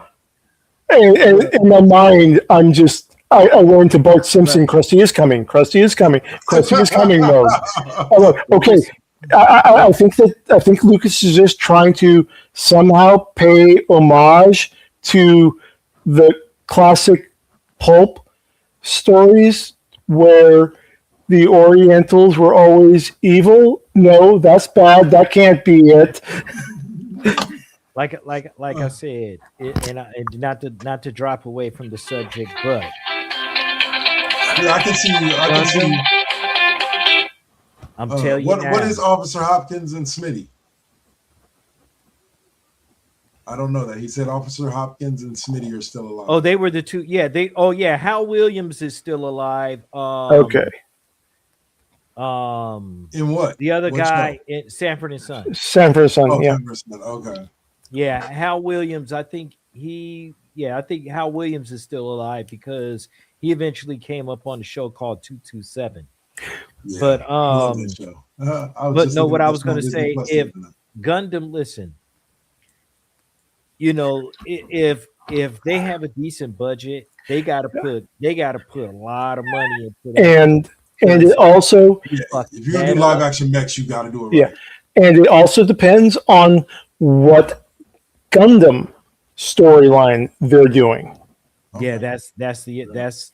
in my mind, I learned to Bart Simpson. Krusty is coming. Krusty is coming. Krusty is coming. Mode. I'm like, okay. I think Lucas is just trying to somehow pay homage to the classic pulp stories where the Orientals were always evil. No, that's bad. That can't be it. Like I said, and not to drop away from the subject, but yeah, I can see. I'm telling you what is Officer Hopkins and Smitty? I don't know that. He said Officer Hopkins and Smitty are still alive. Oh, they were the two. Yeah, Hal Williams is still alive. Okay. In what? The other guy in Sanford and Son. Sanford and Son. Yeah. Okay. Yeah, Hal Williams. I think Hal Williams is still alive because he eventually came up on the show called 227. Yeah, but what I was going to say, if Gundam, listen, if they have a decent budget, they got to put a lot of money into that. And it also, if you're gonna do live action mechs, you got to do it right. Yeah, and it also depends on what Gundam storyline they're doing. Okay. Yeah, that's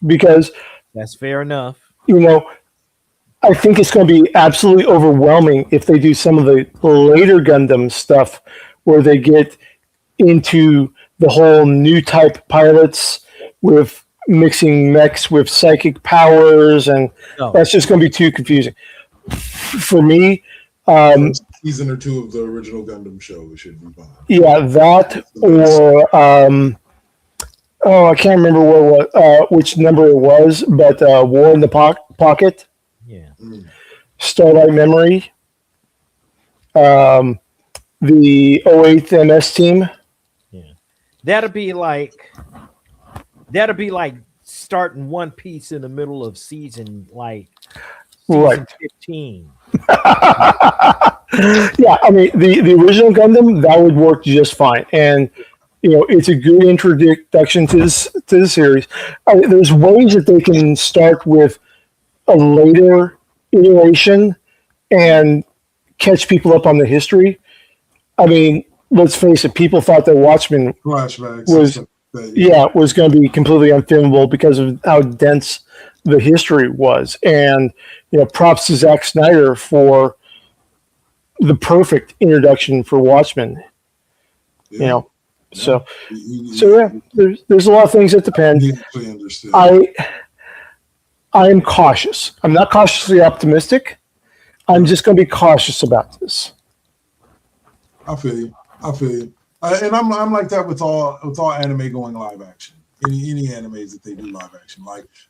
because that's fair enough. I think it's going to be absolutely overwhelming if they do some of the later Gundam stuff where they get into the whole new type pilots with mixing mechs with psychic powers, and that's just going to be too confusing for me. Season or two of the original Gundam show should be fine. Yeah, that or I can't remember which number it was, but War in the Pocket. Yeah. Starlight Memory. The 08th MS team. Yeah. That'll be like starting One Piece in the middle of season 15. Yeah, I mean the original Gundam, that would work just fine, and it's a good introduction to the series. There's ways that they can start with a later iteration and catch people up on the history. I mean, let's face it, people thought that Watchmen was going to be completely unfilmable because of how dense the history was. And props to Zack Snyder for the perfect introduction for Watchmen. Yeah. So yeah, there's a lot of things that depend. I am cautious. I'm not cautiously optimistic. I'm just going to be cautious about this. I feel you. And I'm like that with all anime going live action. Any animes that they do live action,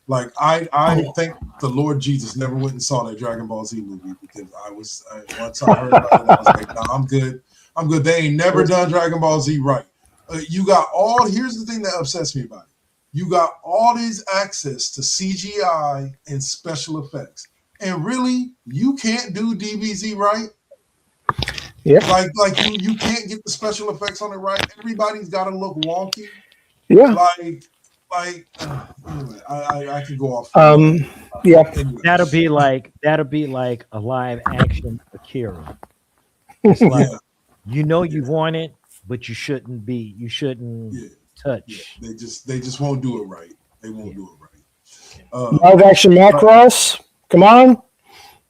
like I thank the Lord Jesus never went and saw that Dragon Ball Z movie because once I heard about it, I was like, nah, I'm good. They ain't never done Dragon Ball Z right. You got here's the thing that upsets me about it. You got all these access to CGI and special effects, and really, you can't do DBZ right. Yeah, like you can't get the special effects on it right. Everybody's got to look wonky. Yeah, anyway, I could go off. Yeah, anyway. That'll be like a live action Akira. It's like you want it, but you shouldn't touch. Yeah, they just won't do it right. They won't do it right. Live action Macross. Come on,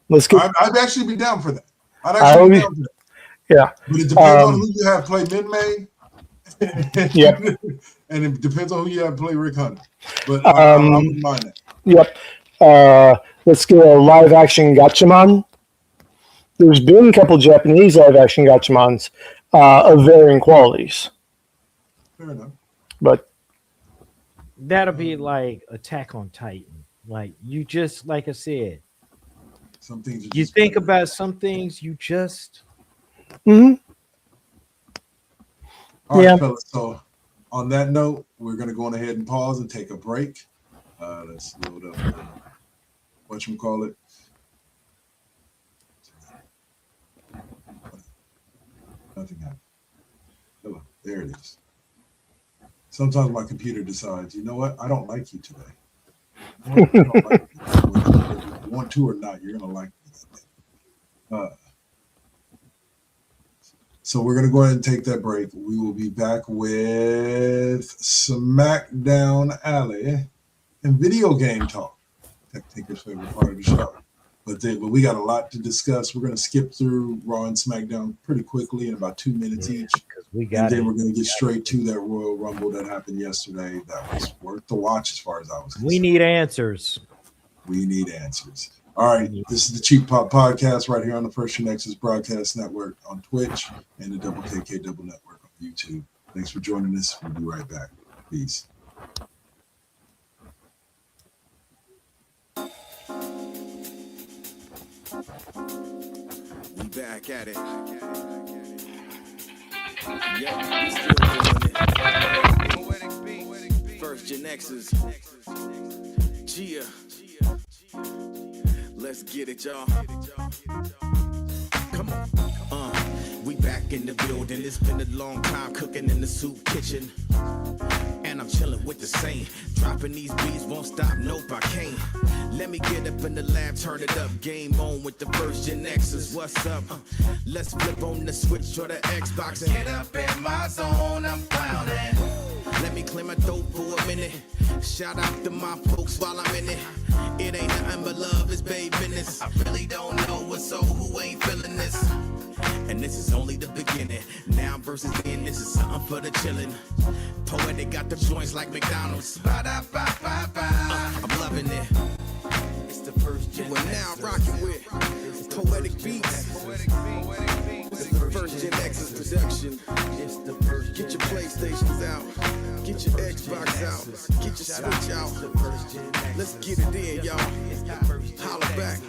let's get. I'd actually be down for that. I'd actually be down for that. Yeah, but it depends on who you have play Min-May. Yep. And it depends on who you have play Rick Hunter. But I wouldn't mind that. Yep. Let's get a live action Gatchaman. There's been a couple Japanese live action Gatchamans of varying qualities. Fair enough. But that'll be like Attack on Titan. Like you just, like I said, some things you think about some things you just. Mm-hmm. All right, fellas. So on that note, we're going to go on ahead and pause and take a break. Let's load up whatchamacallit. Nothing happened. Oh, there it is. Sometimes my computer decides, you know what? I don't like you today. You know what? I don't like you. Whether you want to or not, you're going to like me. So we're going to go ahead and take that break. We will be back with SmackDown Alley and video game talk. Tinker's favorite part of the show. But we got a lot to discuss. We're going to skip through Raw and SmackDown pretty quickly in about 2 minutes each. And then we're going to get straight to that Royal Rumble that happened yesterday. That was worth the watch as far as I was concerned. We need answers. We need answers. All right, this is the Cheap Pop Podcast right here on the First GenXers Broadcast Network on Twitch and the Double KK Double Network on YouTube. Thanks for joining us. We'll be right back. Peace. We back at it. Yep, we still doing it. First GenXers. Gia. Let's get it, y'all. Come on. We back in the building. It's been a long time cooking in the soup kitchen. And I'm chilling with the same. Dropping these beats won't stop, nope, I can't. Let me get up in the lab, turn it up. Game on with the first GenXers. What's up? Let's flip on the switch or the Xbox and get up in my zone. I'm clowning. Let me clear my throat for a minute. Shout out to my folks while I'm in it. It ain't nothing but love, it's babe business. I really don't know what's so who ain't feeling this. And this is only the beginning. Now versus then, this is something for the chillin'. Poetic got the joints like McDonald's. I'm loving it. It's the first gen. We're now rocking with Poetic Beats. It's the first GenXers production. Get your PlayStations out. Get your Xbox out. Get your Switch out. Let's get it in, y'all. Holla back.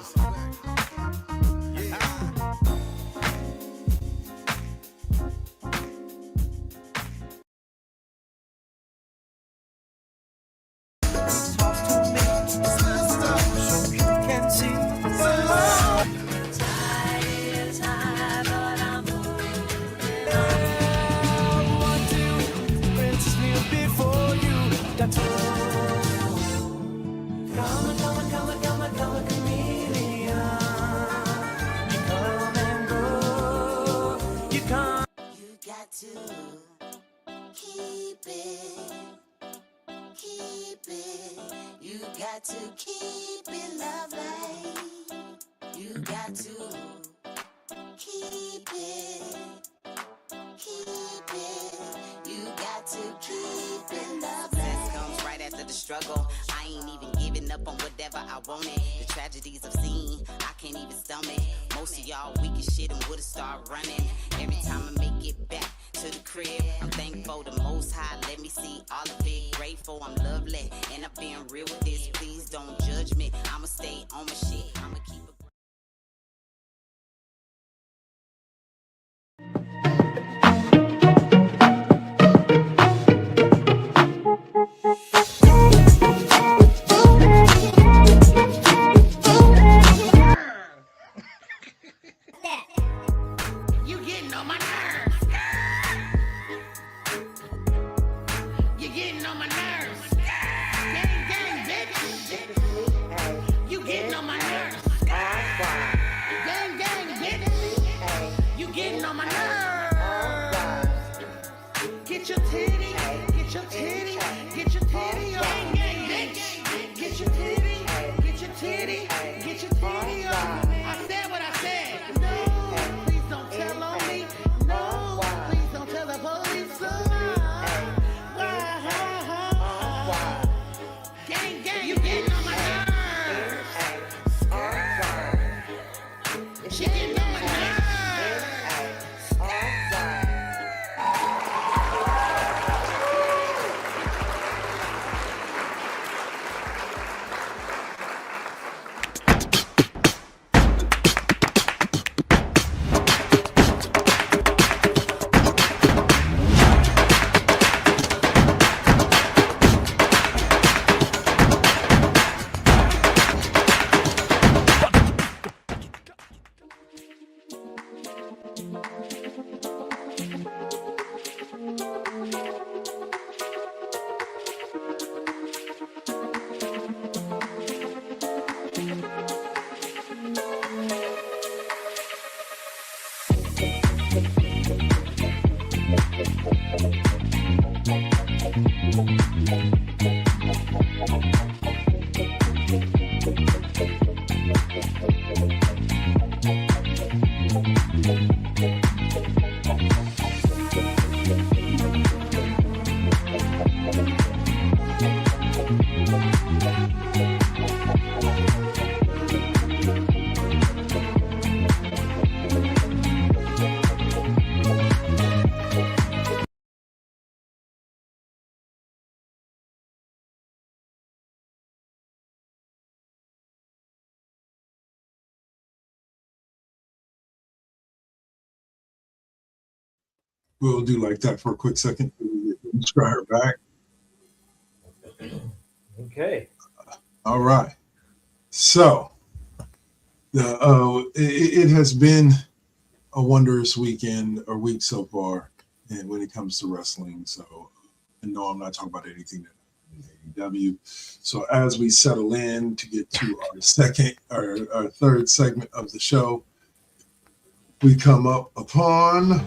We'll do like that for a quick second. Let's try her back. Okay. All right. So it has been a wondrous weekend or week so far, and when it comes to wrestling. So, and no, I'm not talking about anything that AEW. So as we settle in to get to our third segment of the show, we come up upon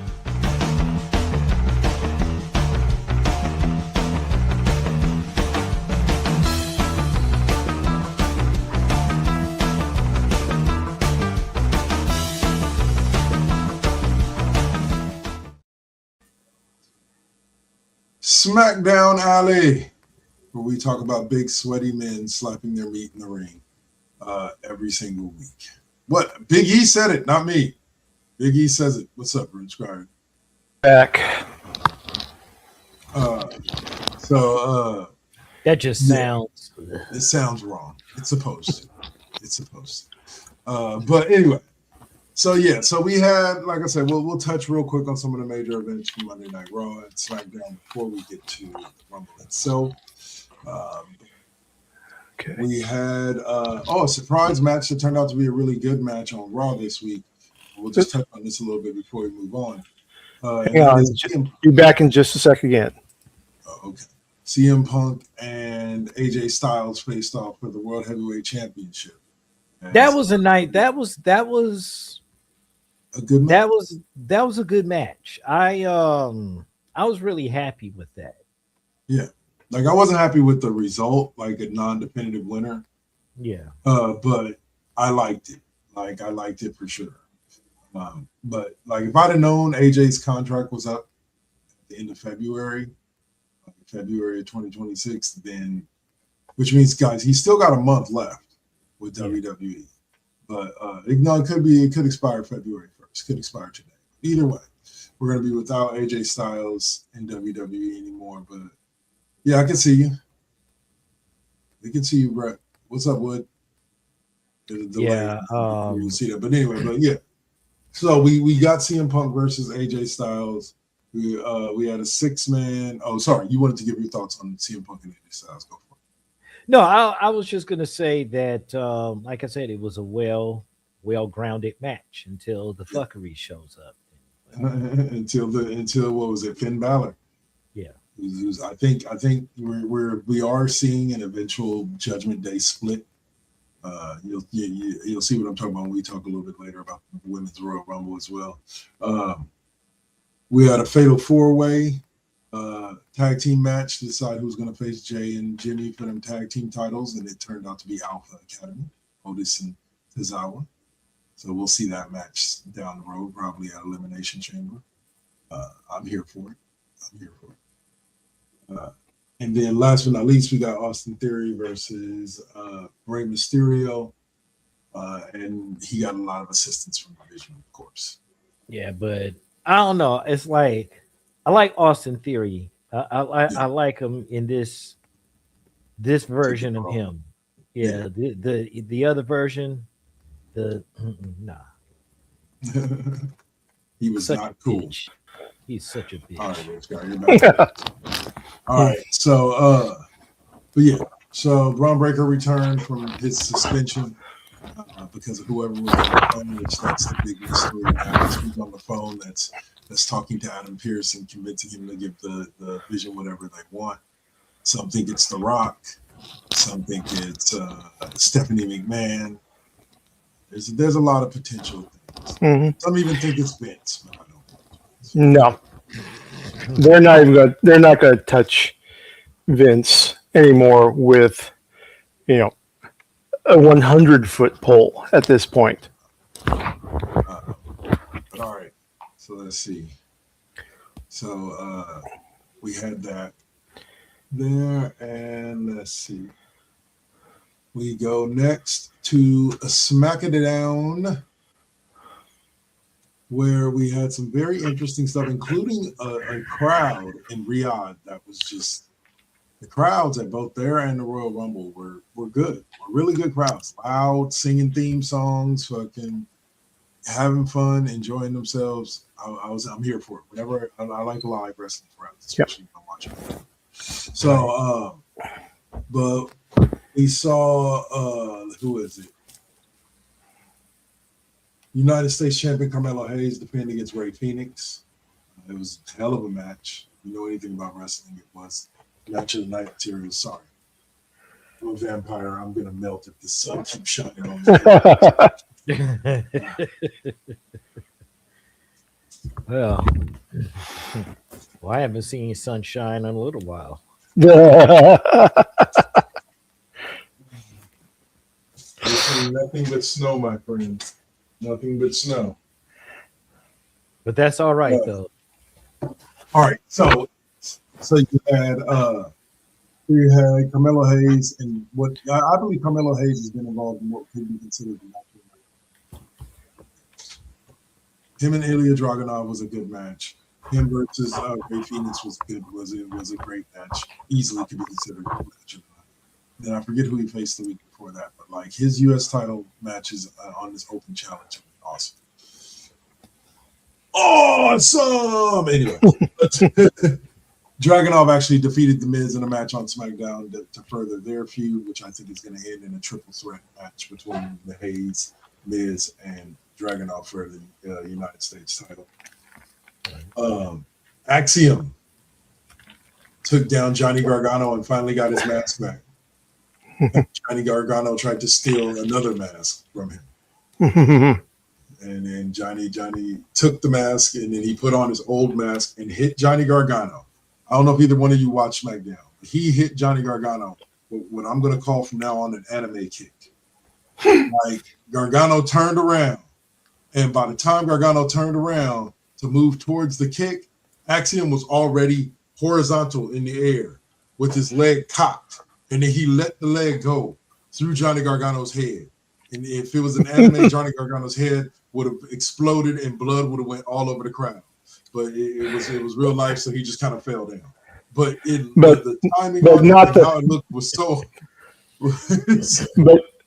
SmackDown Alley, where we talk about big sweaty men slapping their meat in the ring every single week. What? Big E said it, not me. Big E says it. What's up, Rich Scribe? Back. That just sounds. It sounds wrong. It's supposed to. It's supposed to. But anyway, so we had, like I said, we'll touch real quick on some of the major events from Monday Night Raw and SmackDown before we get to the Rumble itself. Okay. We had a surprise match that turned out to be a really good match on Raw this week. We'll just touch on this a little bit before we move on. Hang on. Be back in just a sec again. Okay. CM Punk and AJ Styles faced off for the World Heavyweight Championship. That was a night. That was a good match. That was a good match. I was really happy with that. Yeah. Like, I wasn't happy with the result, like a non-definitive winner. Yeah. But I liked it. Like, I liked it for sure. But like, if I'd have known AJ's contract was up at the end of February of 2026, then, which means, guys, he's still got a month left with WWE. But it could expire February 1st. Could expire today. Either way, we're going to be without AJ Styles in WWE anymore. But yeah, I can see you. We can see you, Brett. What's up, Wood? Yeah. You see that. But anyway, yeah. So we got CM Punk versus AJ Styles. We had a 6-man. Oh, sorry. You wanted to give your thoughts on CM Punk and AJ Styles. Go for it. No, I was just gonna say that, like I said, it was a well-grounded match until the fuckery shows up. until what was it? Finn Balor. Yeah. I think we are seeing an eventual Judgment Day split. You'll see what I'm talking about when we talk a little bit later about the Women's Royal Rumble as well. We had a fatal 4-way tag team match to decide who's going to face Jay and Jimmy for them tag team titles, and it turned out to be Alpha Academy, Otis and Tozawa. So we'll see that match down the road, probably at Elimination Chamber. I'm here for it. And then last but not least, we got Austin Theory versus Rey Mysterio. And he got a lot of assistance from the Vision, of course. Yeah, but I don't know. It's like, I like Austin Theory. I like him in this version of him. Yeah. The other version, nah. He was Such not cool. Bitch. He's such a bitch. All right, Rich guy, you're back. All right, so but yeah, so Braun Breaker returned from his suspension because of whoever was on the phone, which that's the big mystery now. Who's on the phone that's talking to Adam Pearce and convincing him to give the Vision whatever they want. Some think it's The Rock, some think it's Stephanie McMahon. There's a lot of potential things. Mm-hmm. Some even think it's Vince, but I don't know. No, they're not even going. They're not going to touch Vince anymore with, a 100-foot pole at this point. But all right, so let's see. So we had that there, and let's see. We go next to a Smack It Down, where we had some very interesting stuff, including a crowd in Riyadh that was just, the crowds at both there and the Royal Rumble were good. Were really good crowds. Loud, singing theme songs, fucking having fun, enjoying themselves. I'm here for it. Whenever I like live wrestling crowds, especially when I'm watching it. So but we saw who is it? United States champion Carmelo Hayes defending against Ray Phoenix. It was a hell of a match. You know anything about wrestling, it was match of the night material. Sorry. I'm a vampire. I'm gonna melt if the sun keeps shining on me. Well, I haven't seen sunshine in a little while. Nothing but snow, my friend. Nothing but snow. But that's all right, though. All right, so you had Carmelo Hayes, and what I believe Carmelo Hayes has been involved in what could be considered the match. Him and Ilya Dragunov was a good match. Him versus Ray Phoenix was good. Was a great match. Easily could be considered a match. Then I forget who he faced the week before that, but like his U.S. title matches on this open challenge were awesome. Awesome. Anyway, Dragunov actually defeated The Miz in a match on SmackDown to further their feud, which I think is going to end in a triple threat match between the Hayes, Miz, and Dragunov for the United States title. Axiom took down Johnny Gargano and finally got his mask back. Johnny Gargano tried to steal another mask from him. And then Johnny took the mask and then he put on his old mask and hit Johnny Gargano. I don't know if either one of you watched SmackDown. But he hit Johnny Gargano with what I'm going to call from now on an anime kick. Like Gargano turned around, and by the time Gargano turned around to move towards the kick, Axiom was already horizontal in the air with his leg cocked, and then he let the leg go through Johnny Gargano's head. And if it was an anime, Johnny Gargano's head would have exploded and blood would have went all over the crowd. But it was real life, so he just kind of fell down. But the timing, but not how it looked was so.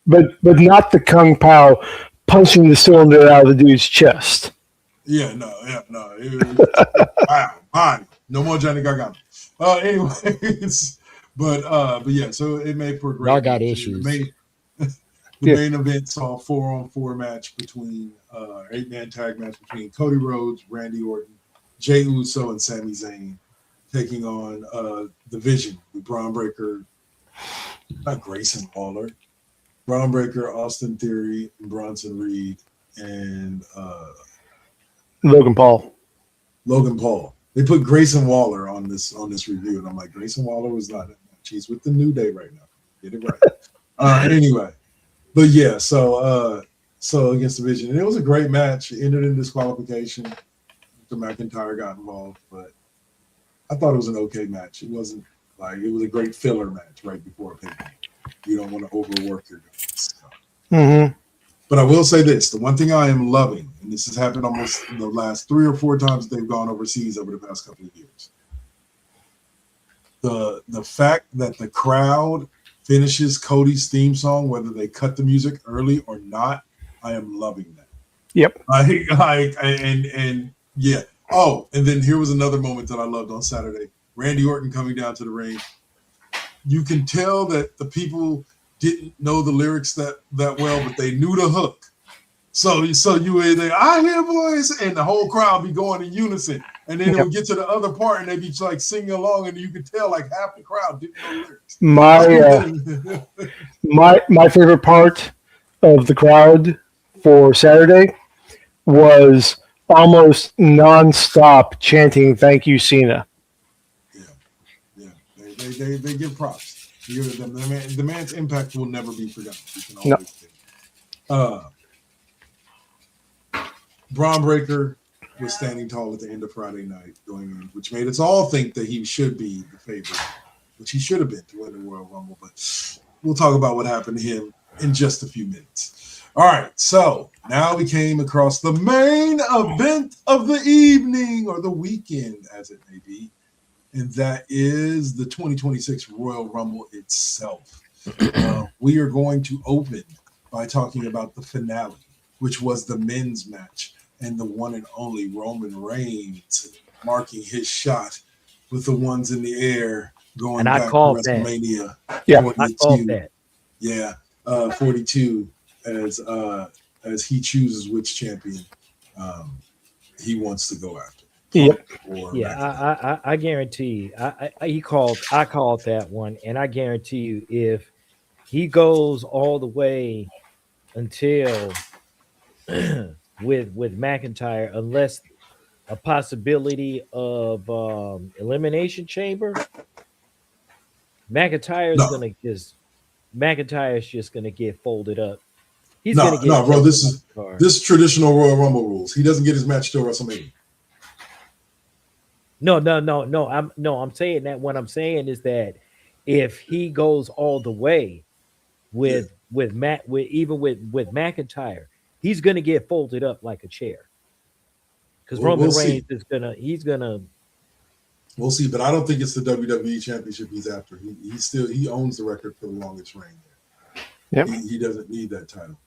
but not the Kung Pao punching the cylinder out of the dude's chest. No. Wow, no more Johnny Gargano. Anyways, but yeah, so it made for a great. Y'all got issues. The main event saw a 4-on-4 match between 8-man tag match between Cody Rhodes, Randy Orton, Jey Uso, and Sami Zayn, taking on the Vision with Braun Breaker, not Grayson Waller, Braun Breaker, Austin Theory, and Bronson Reed, and Logan Paul. They put Grayson Waller on this review, and I'm like, Grayson Waller was not in that match. He's with the New Day right now. Get it right. Anyway, but yeah, so against the Vision, and it was a great match. It ended in disqualification. Mr. McIntyre got involved, but I thought it was an okay match. It wasn't like it was a great filler match right before a pay-per-view. You don't want to overwork your guys. So. But I will say this: the one thing I am loving, and this has happened almost the last 3 or 4 times that they've gone overseas over the past couple of years. The fact that the crowd finishes Cody's theme song, whether they cut the music early or not, I am loving that. Yep. And yeah. Oh, and then here was another moment that I loved on Saturday. Randy Orton coming down to the ring. You can tell that the people didn't know the lyrics that well, but they knew the hook. So you were there, I hear a voice, and the whole crowd be going in unison. And then it would get to the other part, and they'd be like singing along, and you could tell like half the crowd didn't know the lyrics. My favorite part of the crowd for Saturday was almost nonstop chanting "Thank you, Cena." Yeah. They give props. The man's impact will never be forgotten. You can always say. Braun Breaker was standing tall at the end of Friday night going in, which made us all think that he should be the favorite, which he should have been to win the Royal Rumble. But we'll talk about what happened to him in just a few minutes. All right, so now we came across the main event of the evening or the weekend, as it may be, and that is the 2026 Royal Rumble itself. We are going to open by talking about the finale, which was the men's match, and the one and only Roman Reigns marking his shot with the ones in the air going back to WrestleMania. Yeah, 42. I called that. Yeah, 42 as he chooses which champion he wants to go after. Yep. Yeah, I guarantee you. I called that one, and I guarantee you, if he goes all the way until with McIntyre, unless a possibility of elimination chamber, McIntyre's just gonna get folded up. He's gonna get bro. This is traditional Royal Rumble rules. He doesn't get his match till WrestleMania. No. I'm saying that what I'm saying is that if he goes all the way with McIntyre, he's gonna get folded up like a chair. Because Roman Reigns is gonna. We'll see, but I don't think it's the WWE Championship he's after. He owns the record for the longest reign. Yep. He doesn't need that title.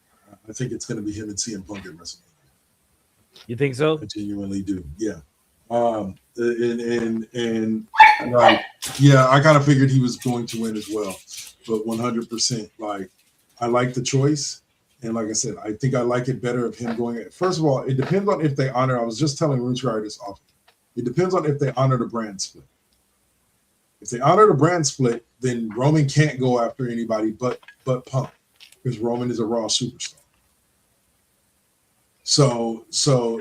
I think it's going to be him and CM Punk at WrestleMania. You think so? I genuinely do. Yeah. I kind of figured he was going to win as well, but 100%. Like, I like the choice, and like I said, I think I like it better of him going. First of all, it depends on if they honor. I was just telling Roots Rider this off. It depends on if they honor the brand split. If they honor the brand split, then Roman can't go after anybody but Punk, because Roman is a Raw superstar. So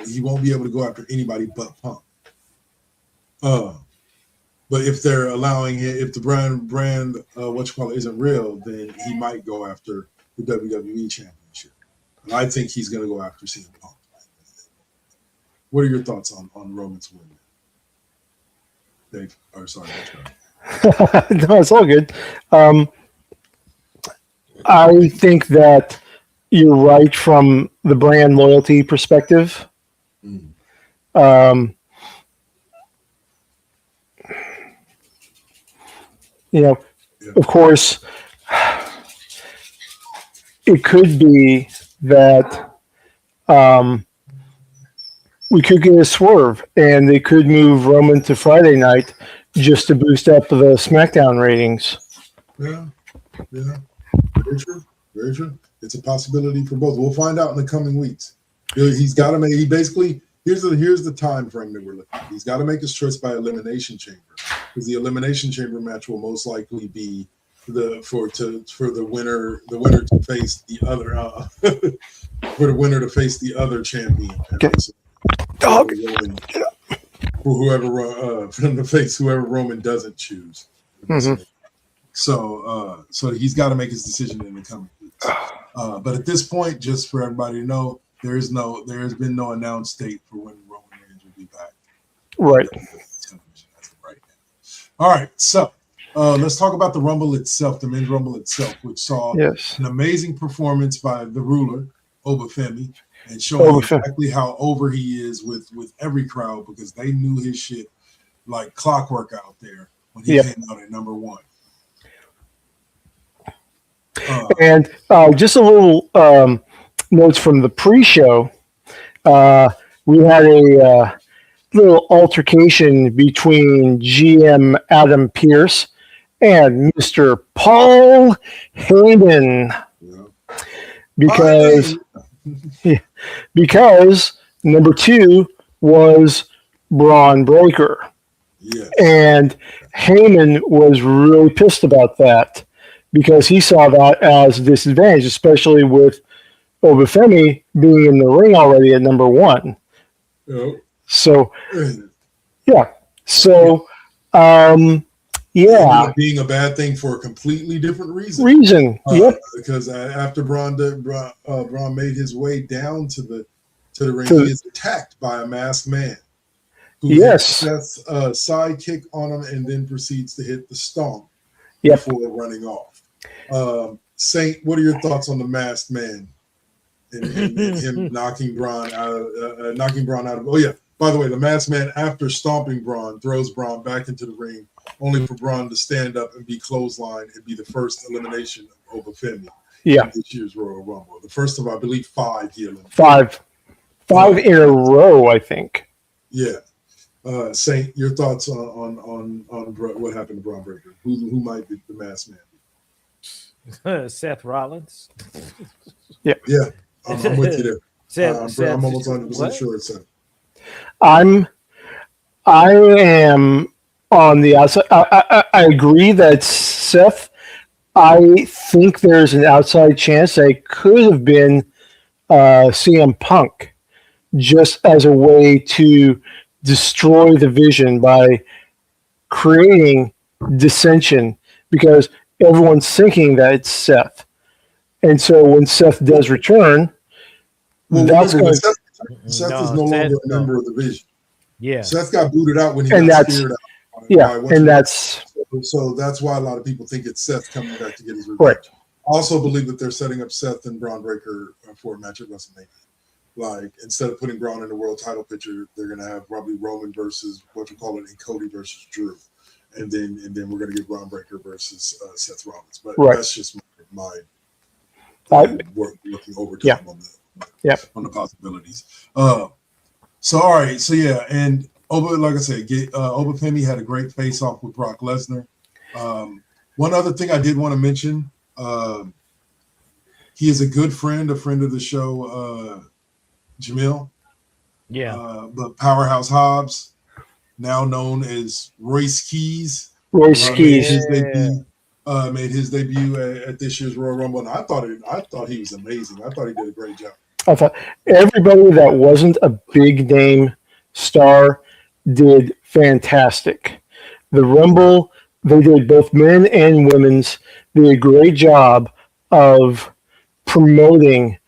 he won't be able to go after anybody but Punk. But if they're allowing it, if the brand isn't real, then he might go after the WWE Championship. And I think he's going to go after CM Punk. What are your thoughts on Roman's win? Dave, or sorry, no, it's all good. I think that you're right from the brand loyalty perspective. Of course, it could be that we could get a swerve, and they could move Roman to Friday night just to boost up the SmackDown ratings. Yeah. Very true. It's a possibility for both. We'll find out in the coming weeks. He's got to make. He basically here's the time frame that we're looking at. He's got to make his choice by elimination chamber, because the elimination chamber match will most likely be for the winner to face the other for the winner to face the other champion. Okay. For whoever to face whoever Roman doesn't choose. Mm-hmm. So he's got to make his decision in the coming weeks. But at this point, just for everybody to know, there has been no announced date for when Roman Reigns will be back. Right. Right now. All right. So let's talk about the Rumble itself, the men's Rumble itself, which saw an amazing performance by the ruler, Obafemi, and showing exactly how over he is with every crowd, because they knew his shit like clockwork out there when he came out at number one. And just a little notes from the pre-show. We had a little altercation between GM Adam Pearce and Mr. Paul Heyman. Because number 2 was Braun Breaker. Yes. And Heyman was really pissed about that, because he saw that as a disadvantage, especially with Obafemi being in the ring already at number 1. Yep. So, yeah. So, yeah. Ended up being a bad thing for a completely different reason. Yep. Because after Braun made his way down to the ring, he is attacked by a masked man who hits Seth's sidekick on him and then proceeds to hit the stomp before running off. Saint, what are your thoughts on the masked man and him knocking Braun out of? Oh yeah. By the way, the masked man, after stomping Braun, throws Braun back into the ring, only for Braun to stand up and be clotheslined and be the first elimination of Obafemi in this year's Royal Rumble. The first of, I believe, 5 he eliminated. Five in a row, I think. Yeah. Saint, your thoughts on what happened to Braun Breaker? Who might be the masked man? Seth Rollins. Yeah, I'm with you there. I'm almost 100% sure it's Seth. I am on the outside. I agree that Seth. I think there's an outside chance that it could have been CM Punk, just as a way to destroy the vision by creating dissension, because everyone's thinking that it's Seth, and so when Seth does return, that's going to. Seth is no longer a member of the Vision. Yeah. Seth got booted out when he got speared out. And that's so that's why a lot of people think it's Seth coming back to get his revenge. Right. I also believe that they're setting up Seth and Braun Breaker for a match at WrestleMania. Like, instead of putting Braun in the world title picture, they're gonna have probably Roman versus and Cody versus Drew. And then we're gonna get Braun Breaker versus Seth Rollins. But that's just my looking over time on the possibilities. So all right, so yeah, and like I said, Obafemi had a great face-off with Brock Lesnar. One other thing I did want to mention, he is a good friend, a friend of the show, Jamil. Yeah. But Powerhouse Hobbs, now known as Royce Keys. Keys made his debut at this year's Royal Rumble, and I thought he was amazing. I thought he did a great job. I thought everybody that wasn't a big name star did fantastic. The Rumble, they did both men and women's. They did a great job of promoting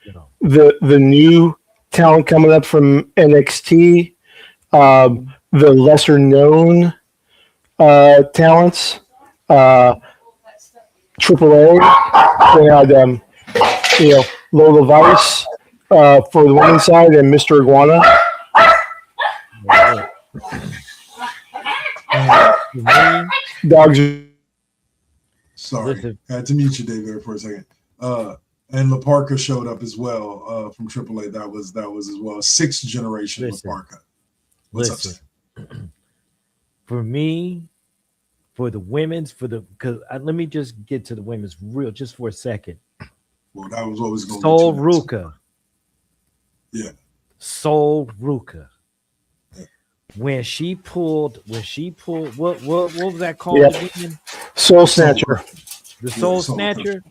the new talent coming up from NXT, the lesser known talents, AAA. They had Lola Vice for the women's side and Mr. Iguana. Dogs. Sorry, I had to mute you, Dave, there for a second. And La Parka showed up as well from AAA. That was as well. 6th generation La Parka. What's up? For me, for the women's, because let me just get to the women's just for a second. Well, that was always going. Sol Ruka. Yeah. Sol Ruka. When she pulled, what was that called again? Soul Snatcher. The Soul Snatcher?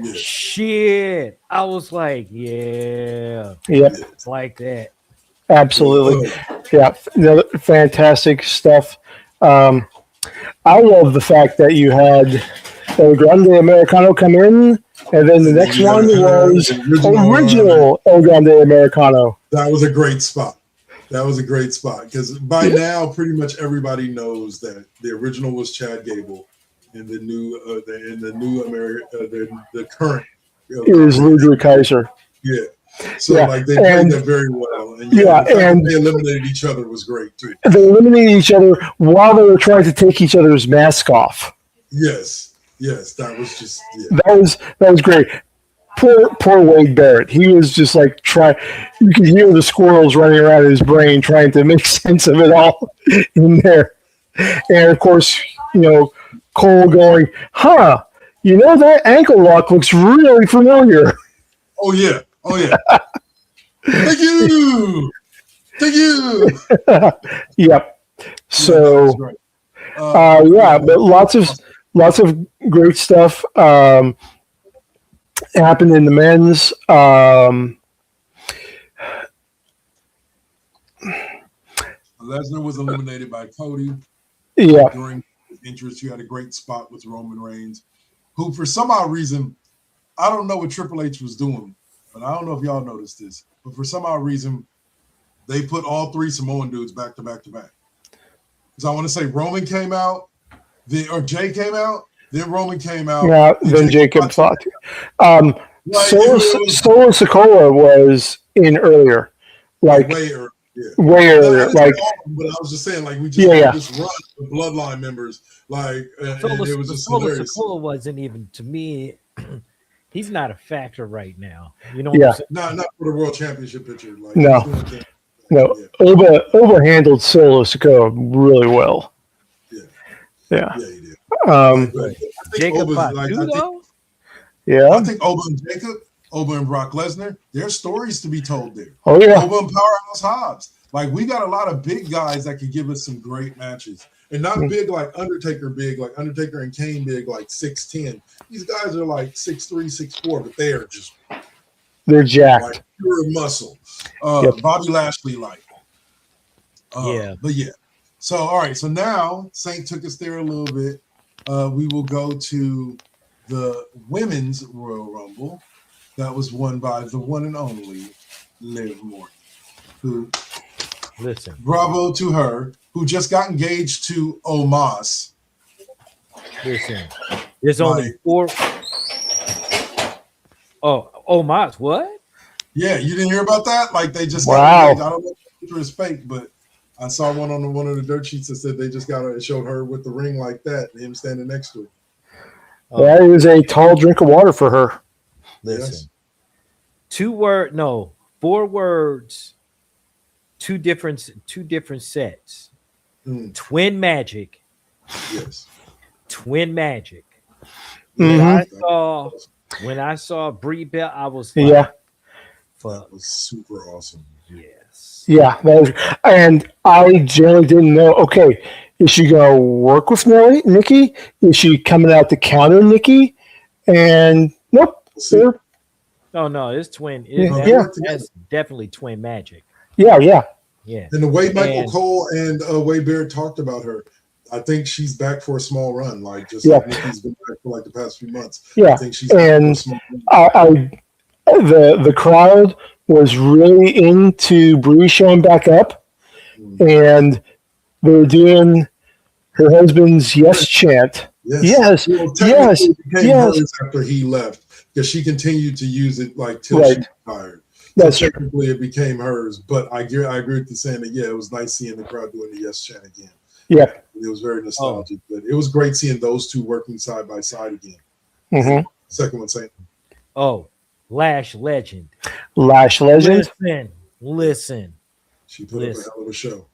Yeah. Shit. I was like, yeah. Yep. It's like that. Absolutely. Yeah. Fantastic stuff. I love the fact that you had El Grande Americano come in, and then the next one was original El Grande Americano. That was a great spot. Because by now, pretty much everybody knows that the original was Chad Gable, and the current is Ludwig Kaiser. Yeah. So they played that very well. And and they eliminated each other was great too. They eliminated each other while they were trying to take each other's mask off. Yes, that was just that was great. Poor Wade Barrett. He was just like you could hear the squirrels running around in his brain trying to make sense of it all in there. And of course, Cole going, that ankle lock looks really familiar. Oh yeah. Thank you. Yep. So, but lots of great stuff happened in the men's. Lesnar was eliminated by Cody. Yeah. During his entrance, you had a great spot with Roman Reigns, who for some odd reason, I don't know what Triple H was doing, but I don't know if y'all noticed this, but for some odd reason, they put all three Samoan dudes back to back to back. Because I want to say Roman came out, Jay came out, then Roman came out. Yeah, then Jacob thought. Like, Solo Sikoa was in earlier. Like way earlier. Yeah. Way earlier. Like, but I was just saying, like, we just had this run of bloodline members. Like, and it was just hilarious. Solo wasn't even, to me, he's not a factor right now. You know what I'm saying? Not for the World Championship picture. Like, no. Oba handled Solo Sikoa really well. Yeah, he did. Jacob I think Oba and Jacob, Oba and Brock Lesnar, there's stories to be told there. Oh, yeah. Oba and Powerhouse Hobbs. Like, we got a lot of big guys that could give us some great matches. And not big like Undertaker and Kane big like 6'10". These guys are like 6'3", 6'4", but they're jacked. Like pure muscle. Bobby Lashley like. But yeah. So, all right. So now Saint took us there a little bit. We will go to the Women's Royal Rumble. That was won by the one and only Liv Morgan, who, bravo to her, who just got engaged to Omos. Listen, there's only 4. Oh, Omos, what? Yeah, you didn't hear about that? Like, they just got engaged. I don't know if the picture is fake, but I saw one on one of the dirt sheets that said they just got it. It showed her with the ring like that and him standing next to her. That is a tall drink of water for her. Listen, 4 words, two different sets. Twin Magic. Yes. Twin Magic. When I saw Brie Bell, I was like, that was super awesome. Yes. Yeah, and I generally didn't know. Okay, is she gonna work with Nikki? Is she coming out to counter Nikki? And nope. No, it's twin. That's definitely Twin Magic. Yeah. And the way Michael Cole and Wade Barrett talked about her, I think she's back for a small run. Like like Nikki's been back for like the past few months. Yeah, I think she's back for a small run. The crowd was really into Brie showing back up, and they were doing her husband's yes chant. Yes. It became hers after he left because she continued to use it like till she retired. So technically, it became hers. But I agree with you saying that. Yeah, it was nice seeing the crowd doing the yes chant again. Yeah, it was very nostalgic. But it was great seeing those two working side by side again. Second one saying, Lash Legend. Listen. She put up a hell of a show.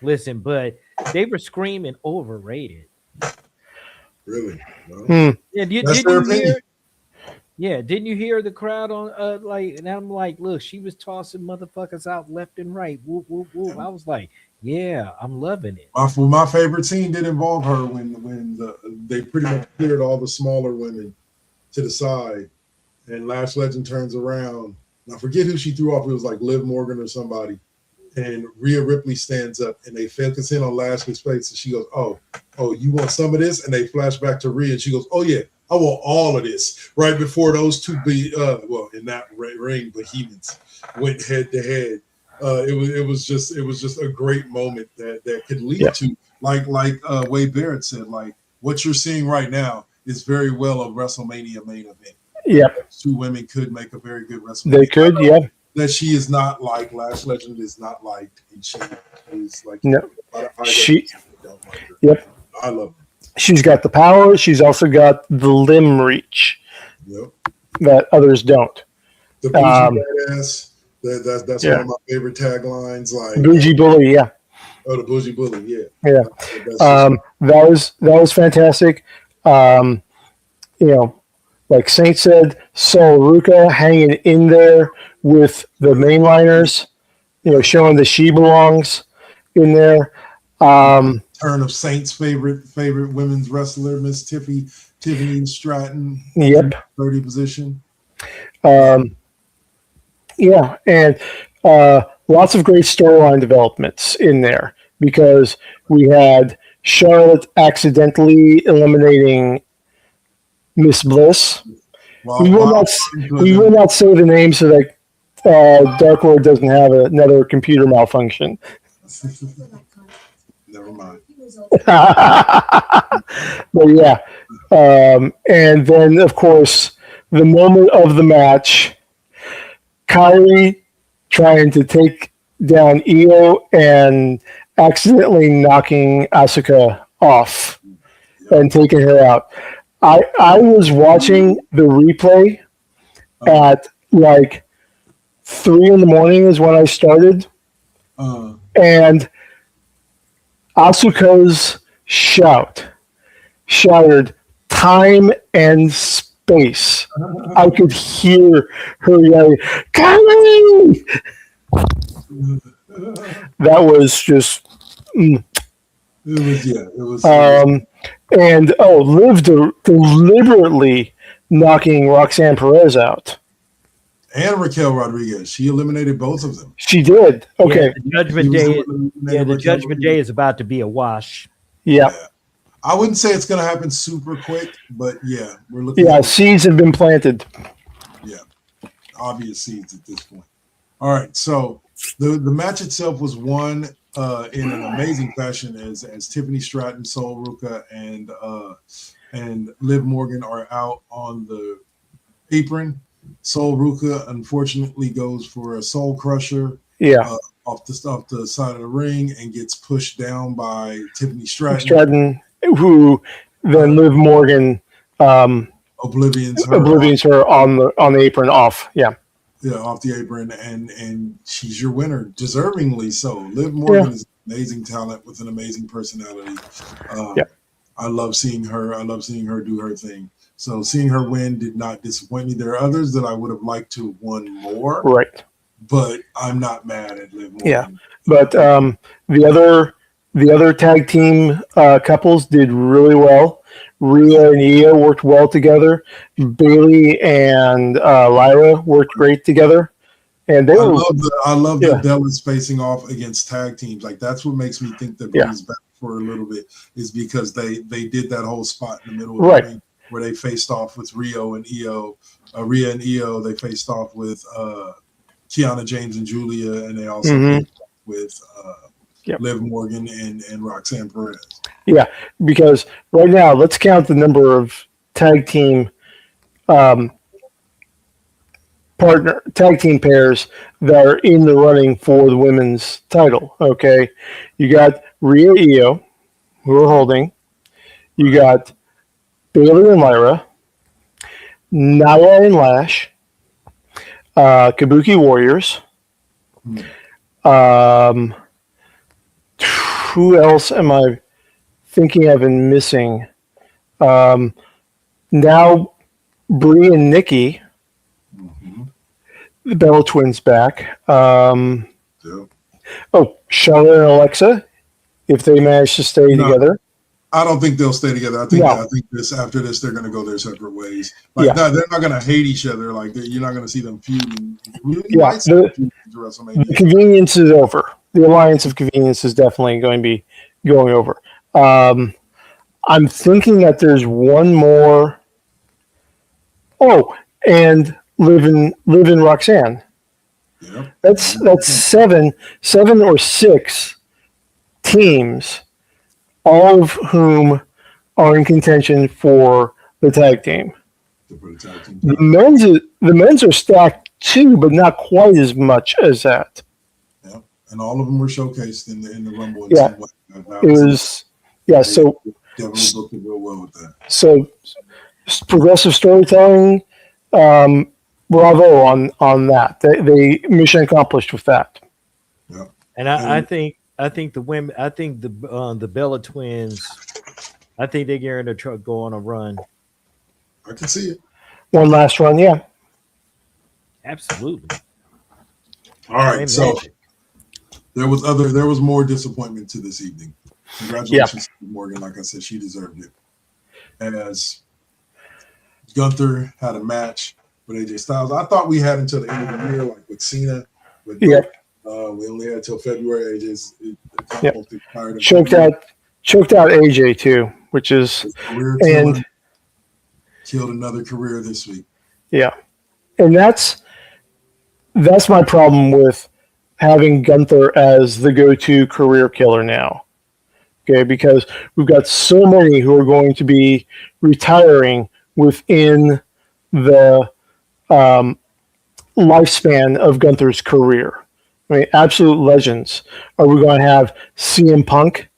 Listen, but they were screaming overrated. Really? No. Yeah, didn't you hear the crowd on and I'm like, look, she was tossing motherfuckers out left and right. Whoop, whoop, whoop. I was like, yeah, I'm loving it. My favorite scene did involve her when they pretty much cleared all the smaller women to the side, and Lash Legend turns around. And I forget who she threw off. It was like Liv Morgan or somebody. And Rhea Ripley stands up, and they focus in on Lashley's face, and she goes, "Oh, you want some of this?" And they flash back to Rhea, and she goes, "Oh yeah, I want all of this." Right before those two in that ring, behemoths went head to head. It was just a great moment that could lead to like Wade Barrett said, like what you're seeing right now is very well a WrestleMania main event. Yeah, two women could make a very good WrestleMania. They could, That she is not like Lash Legend is not liked, and she is like no. I love her. She's got the power. She's also got the limb reach that others don't. The bougie badass. That's one of my favorite taglines. Like bougie bully, Oh, the bougie bully, yeah. That was fantastic. Like Saint said, Sol Ruka hanging in there with the mainliners, showing that she belongs in there. Turn of Saint's favorite women's wrestler, Miss Tiffany Stratton. 30 position. And lots of great storyline developments in there. because we had Charlotte accidentally eliminating Miss Bliss. We will not say the name so that Dark Lord doesn't have another computer malfunction. Never mind. But yeah, and then of course the moment of the match, Kyrie trying to take down Io and accidentally knocking Asuka off and taking her out. I was watching the replay at like 3 in the morning is when I started, and Asuka's shouted time and space. I could hear her yelling, "Kylie!" That was just. It was. And Liv deliberately knocking Roxanne Perez out. And Raquel Rodriguez. She eliminated both of them. She did. Okay. Yeah, the Judgment Day is about to be a wash. Yeah. I wouldn't say it's going to happen super quick, but yeah, we're looking. Yeah, seeds have been planted. Yeah, obvious seeds at this point. All right, so the match itself was won in an amazing fashion as Tiffany Stratton, Sol Ruka, and Liv Morgan are out on the apron. Sol Ruka unfortunately goes for a soul crusher. Yeah. Off the side of the ring and gets pushed down by Tiffany Stratton. Who then Liv Morgan oblivions her on the apron off. Yeah. Yeah, off the apron, and she's your winner, deservingly so. Liv Morgan is an amazing talent with an amazing personality. I love seeing her. I love seeing her do her thing. So seeing her win did not disappoint me. There are others that I would have liked to have won more. Right. But I'm not mad at Liv Morgan. Yeah. But the other tag team couples did really well. Rhea and Io worked well together. Bailey and Lyra worked great together. And I love the Bellas facing off against tag teams. Like that's what makes me think that Brady's back for a little bit is because they did that whole spot in the middle of the ring where they faced off with Rhea and Io. They faced off with Kiana James and Julia, and they also faced off with Liv Morgan and Roxanne Perez. Yeah, because right now, let's count the number of tag team pairs that are in the running for the women's title. Okay, you got Rhea Io, who are holding. You got Bailey and Lyra, Naya and Lash, Kabuki Warriors. Who else am I thinking I've been missing? Now Brie and Nikki, the Bella Twins back. Charlotte and Alexa, if they manage to stay together. I don't think they'll stay together. I think after this they're going to go their separate ways. They're not going to hate each other. Like you're not going to see them feuding. The convenience is over. The alliance of convenience is definitely going to be going over. I'm thinking that there's one more. Oh, and Liv and Roxanne. Yeah. That's seven or six teams, all of whom are in contention for the tag team. The men's are stacked too, but not quite as much as that. Yeah, and all of them were showcased in the Rumble. It was So definitely booked it real well with that. So progressive storytelling. Bravo on that. They mission accomplished with that. Yeah, and I think the women. I think the Bella Twins. I think they're going to go on a run. I can see it. One last run, yeah. Absolutely. All right, so there was more disappointment to this evening. Congratulations to Morgan. Like I said, she deserved it. As Gunther had a match with AJ Styles. I thought we had until the end of the year, like with Cena. But We only had till February. AJ's Yep. tired of choked out AJ too, which is career and killed another career this week. yeah, and that's my problem with having Gunther as the go-to career killer now. Okay, because we've got so many who are going to be retiring within the lifespan of Gunther's career. I mean, absolute legends. Are we going to have CM Punk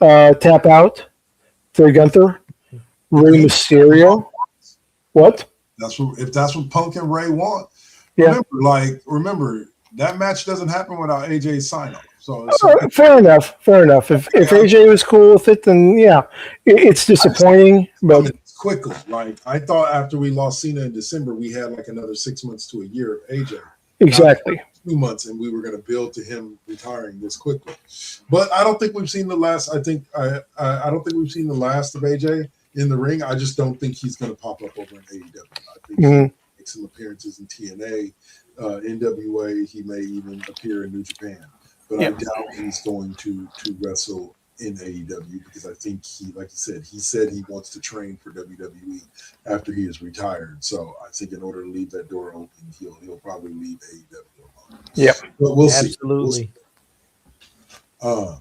tap out to Gunther? Rey Mysterio? What? If that's what Punk and Ray want. Yeah. Remember that match doesn't happen without AJ's sign off. So fair enough. If AJ was cool with it, then yeah, it's disappointing. But quickly, like I thought after we lost Cena in December, we had like another 6 months to a year of AJ. Exactly. 2 months, and we were going to build to him retiring this quickly. But I don't think we've seen the last. I don't think we've seen the last of AJ in the ring. I just don't think he's going to pop up over in AEW. I think he makes some appearances in TNA, NWA. He may even appear in New Japan. But I doubt he's going to wrestle in AEW because I think like you said he wants to train for WWE after he is retired. So I think in order to leave that door open, he'll probably leave AEW alone. Yeah, but we'll see. Absolutely. But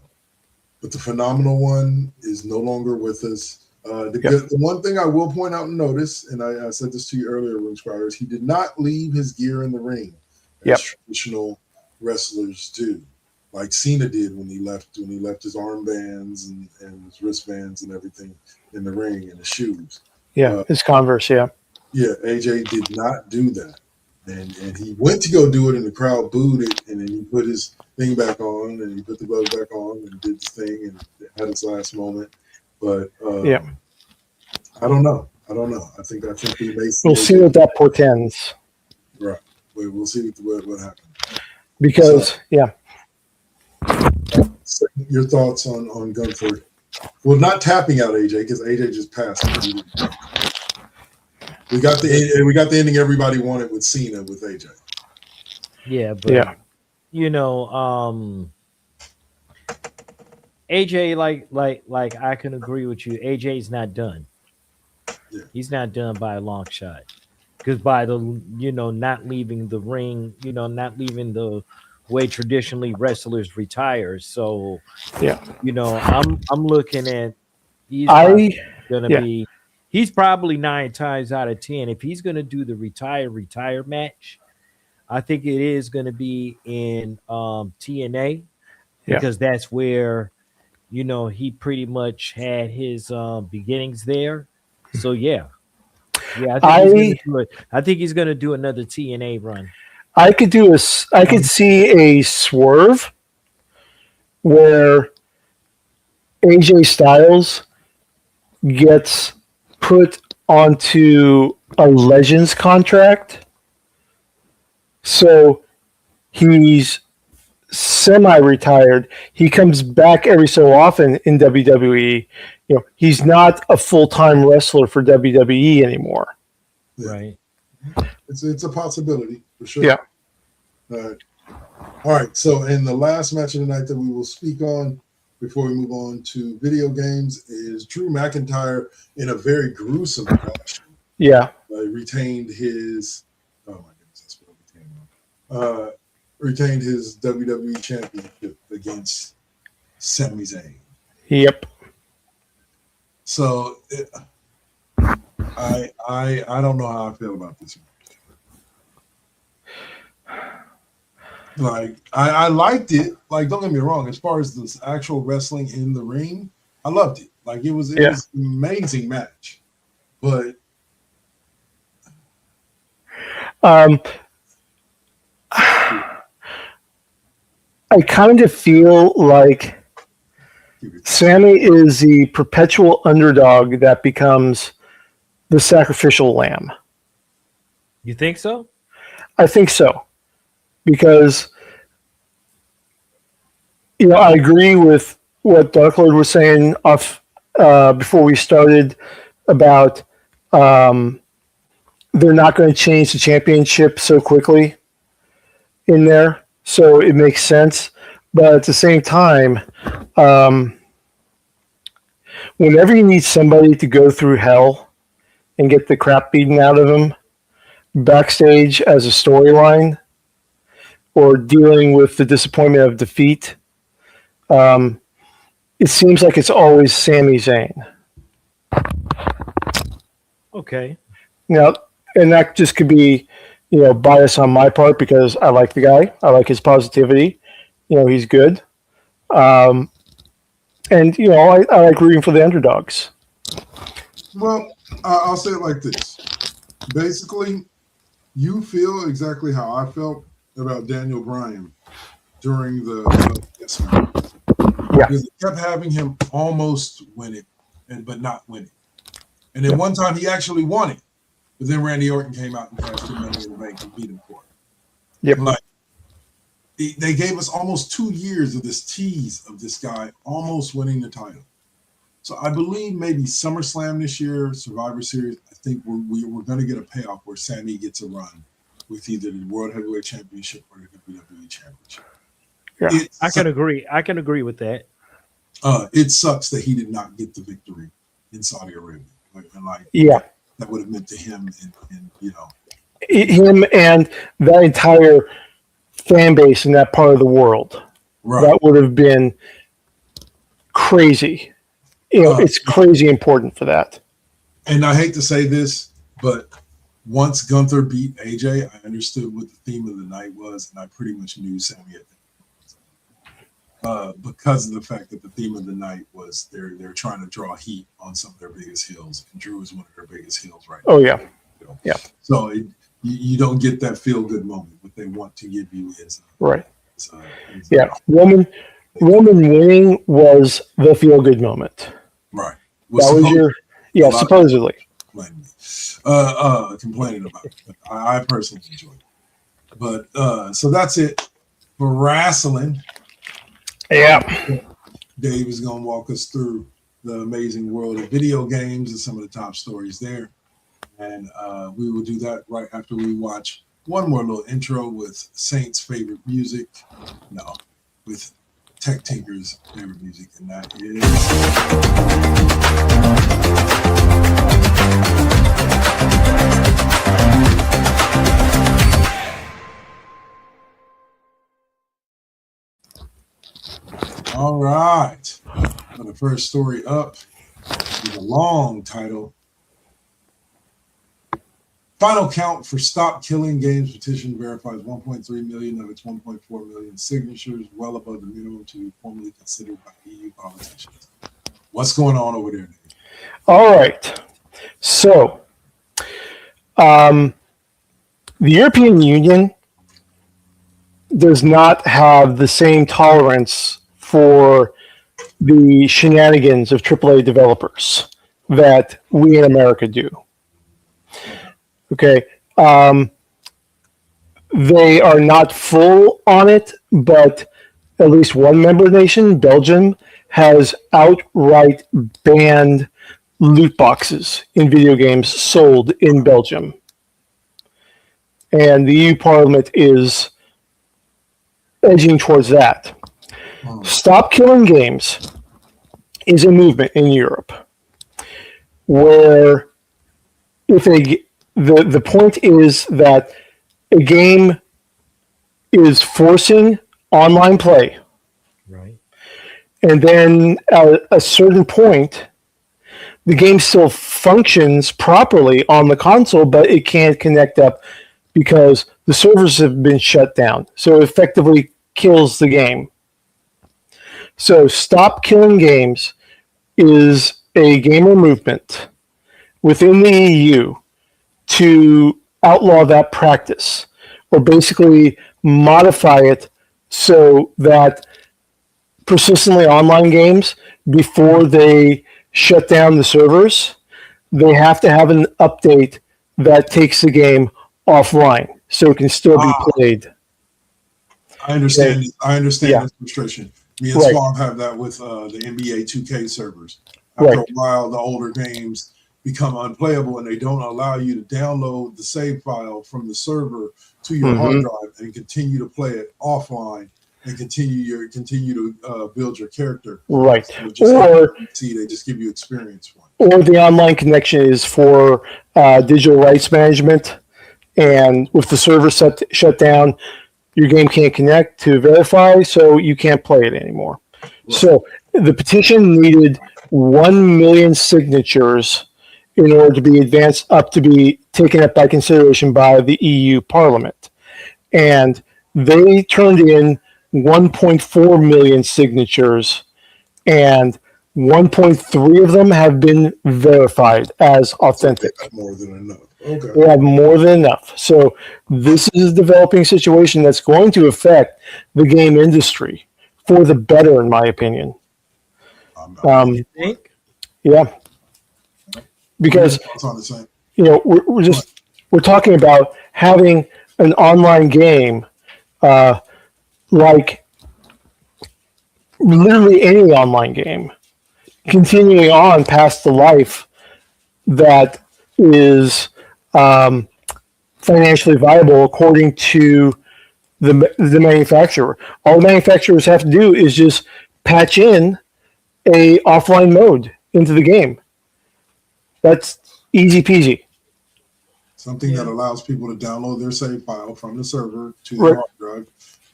the phenomenal one is no longer with us. The one thing I will point out and notice, and I said this to you earlier, Room Squires, he did not leave his gear in the ring as traditional wrestlers do. Like Cena did when he left his armbands and his wristbands and everything in the ring and his shoes. Yeah, his Converse, yeah. Yeah, AJ did not do that. And he went to go do it and the crowd booed it, and then he put his thing back on and he put the gloves back on and did his thing and had his last moment. But I don't know. I think we may see. We'll see what that portends. Right. We'll see what happens. Because your thoughts on Gunther? Well, not tapping out AJ because AJ just passed. We got the ending everybody wanted with Cena with AJ. Yeah, but AJ, like I can agree with you. AJ's not done. Yeah. He's not done by a long shot. Because by the not leaving the ring, not leaving the way traditionally wrestlers retire. So I'm looking at he's probably 9 times out of 10. If he's gonna do the retire match, I think it is gonna be in TNA because that's where he pretty much had his beginnings there. So I think he's gonna do another TNA run. I could see a swerve where AJ Styles gets put onto a Legends contract. So he's semi-retired. He comes back every so often in WWE. He's not a full-time wrestler for WWE anymore. Right. It's a possibility for sure. Yeah. All right. So, in the last match of the night that we will speak on before we move on to video games is Drew McIntyre in a very gruesome fashion. Yeah. Retained his. Oh my goodness, that's what it became. Retained his WWE Championship against Sami Zayn. Yep. So, I don't know how I feel about this one. Like I liked it. Like, don't get me wrong. As far as this actual wrestling in the ring, I loved it. Like it was an amazing match. But I kind of feel like Sammy is the perpetual underdog that becomes the sacrificial lamb. You think so? I think so. Because, I agree with what Dark Lord was saying before we started about they're not going to change the championship so quickly in there. so it makes sense. But at the same time, whenever you need somebody to go through hell and get the crap beaten out of them backstage as a storyline, or dealing with the disappointment of defeat, it seems like it's always Sami Zayn. Okay. Now, and that just could be, bias on my part because I like the guy. I like his positivity. He's good. And, I like rooting for the underdogs. Well, I'll say it like this. Basically, you feel exactly how I felt about Daniel Bryan during the yes match. Yeah. Because they kept having him almost win it, but not win it. And then one time he actually won it. But then Randy Orton came out and cashed in Money in the Bank and beat him for it. Yep. Like, they gave us almost 2 years of this tease of this guy almost winning the title. So I believe maybe SummerSlam this year, Survivor Series, I think we're going to get a payoff where Sami gets a run with either the World Heavyweight Championship or the WWE Championship. Yeah. I can agree. I can agree with that. It sucks that he did not get the victory in Saudi Arabia. That would have meant to him and him and that entire fan base in that part of the world. Right. That would have been crazy. It's crazy important for that. And I hate to say this, but once Gunther beat AJ, I understood what the theme of the night was, and I pretty much knew Sami at that. Because of the fact that the theme of the night was they're trying to draw heat on some of their biggest heels, and Drew is one of their biggest heels right now. Oh yeah, yeah. So you don't get that feel good moment. What they want to give you is right. Roman winning was the feel good moment. Right. That was supposedly. Complaining about it. But I personally enjoyed it. But so that's it for wrestling. Yeah. Dave is going to walk us through the amazing world of video games and some of the top stories there. And we will do that right after we watch one more little intro with Saint's favorite music. No, with Tech Tinker's favorite music, and that is... All right. For the first story up is a long title. Final count for Stop Killing Games petition verifies 1.3 million of its 1.4 million signatures, well above the minimum to be formally considered by EU politicians. What's going on over there, Dave? All right. So, the European Union does not have the same tolerance for the shenanigans of AAA developers that we in America do. Okay. They are not full on it, but at least one member nation, Belgium, has outright banned loot boxes in video games sold in Belgium. And the EU Parliament is edging towards that. Stop Killing Games is a movement in Europe where the point is that a game is forcing online play. Right. And then at a certain point, the game still functions properly on the console, but it can't connect up because the servers have been shut down. So it effectively kills the game. So Stop Killing Games is a gamer movement within the EU to outlaw that practice, or basically modify it so that persistently online games, before they shut down the servers, they have to have an update that takes the game offline so it can still be played. I understand. Okay. I understand this frustration. Me and Right. Swab have that with the NBA 2K servers. After a while, the older games, become unplayable, and they don't allow you to download the save file from the server to your hard drive and continue to play it offline and continue to build your character. Right. So they just give you experience points. Or the online connection is for digital rights management, and with the server shut down, your game can't connect to verify, so you can't play it anymore. Right. So the petition needed 1 million signatures in order to be advanced up to be taken up by consideration by the EU Parliament. And they turned in 1.4 million signatures, and 1.3 of them have been verified as authentic. So more than enough. Okay. They have more than enough. So this is a developing situation that's going to affect the game industry for the better, in my opinion. You think? Yeah. Because we're talking about having an online game like literally any online game continuing on past the life that is financially viable according to the manufacturer. All the manufacturers have to do is just patch in a offline mode into the game. That's easy peasy. Something that allows people to download their save file from the server to their hard drive.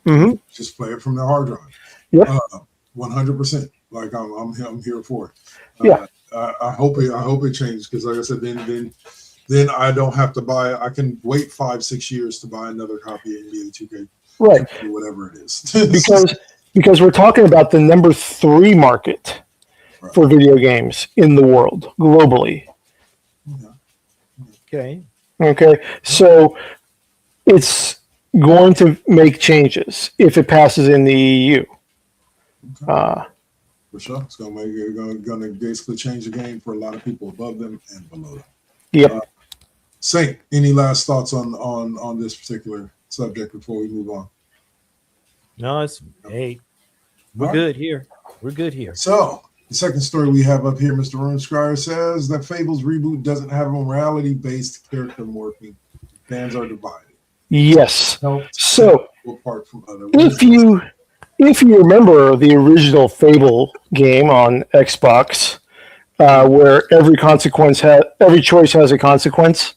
Mm-hmm. Just play it from their hard drive. Yep. 100%. Like I'm here for it. Yeah. I hope it changes, because like I said, then I don't have to buy. I can wait 5-6 years to buy another copy of NBA 2K. Right. Whatever it is. because we're talking about the number 3 market for video games in the world globally. Okay. So it's going to make changes if it passes in the EU. Okay. For sure, it's going to basically change the game for a lot of people above them and below them. Yep. Saint, any last thoughts on this particular subject before we move on? No, we're good here. We're good here. So the second story we have up here, Mr. Runescrier says that Fable's reboot doesn't have a morality-based character morphing. Fans are divided. Yes. So apart from other if you remember the original Fable game on Xbox, where every choice has a consequence,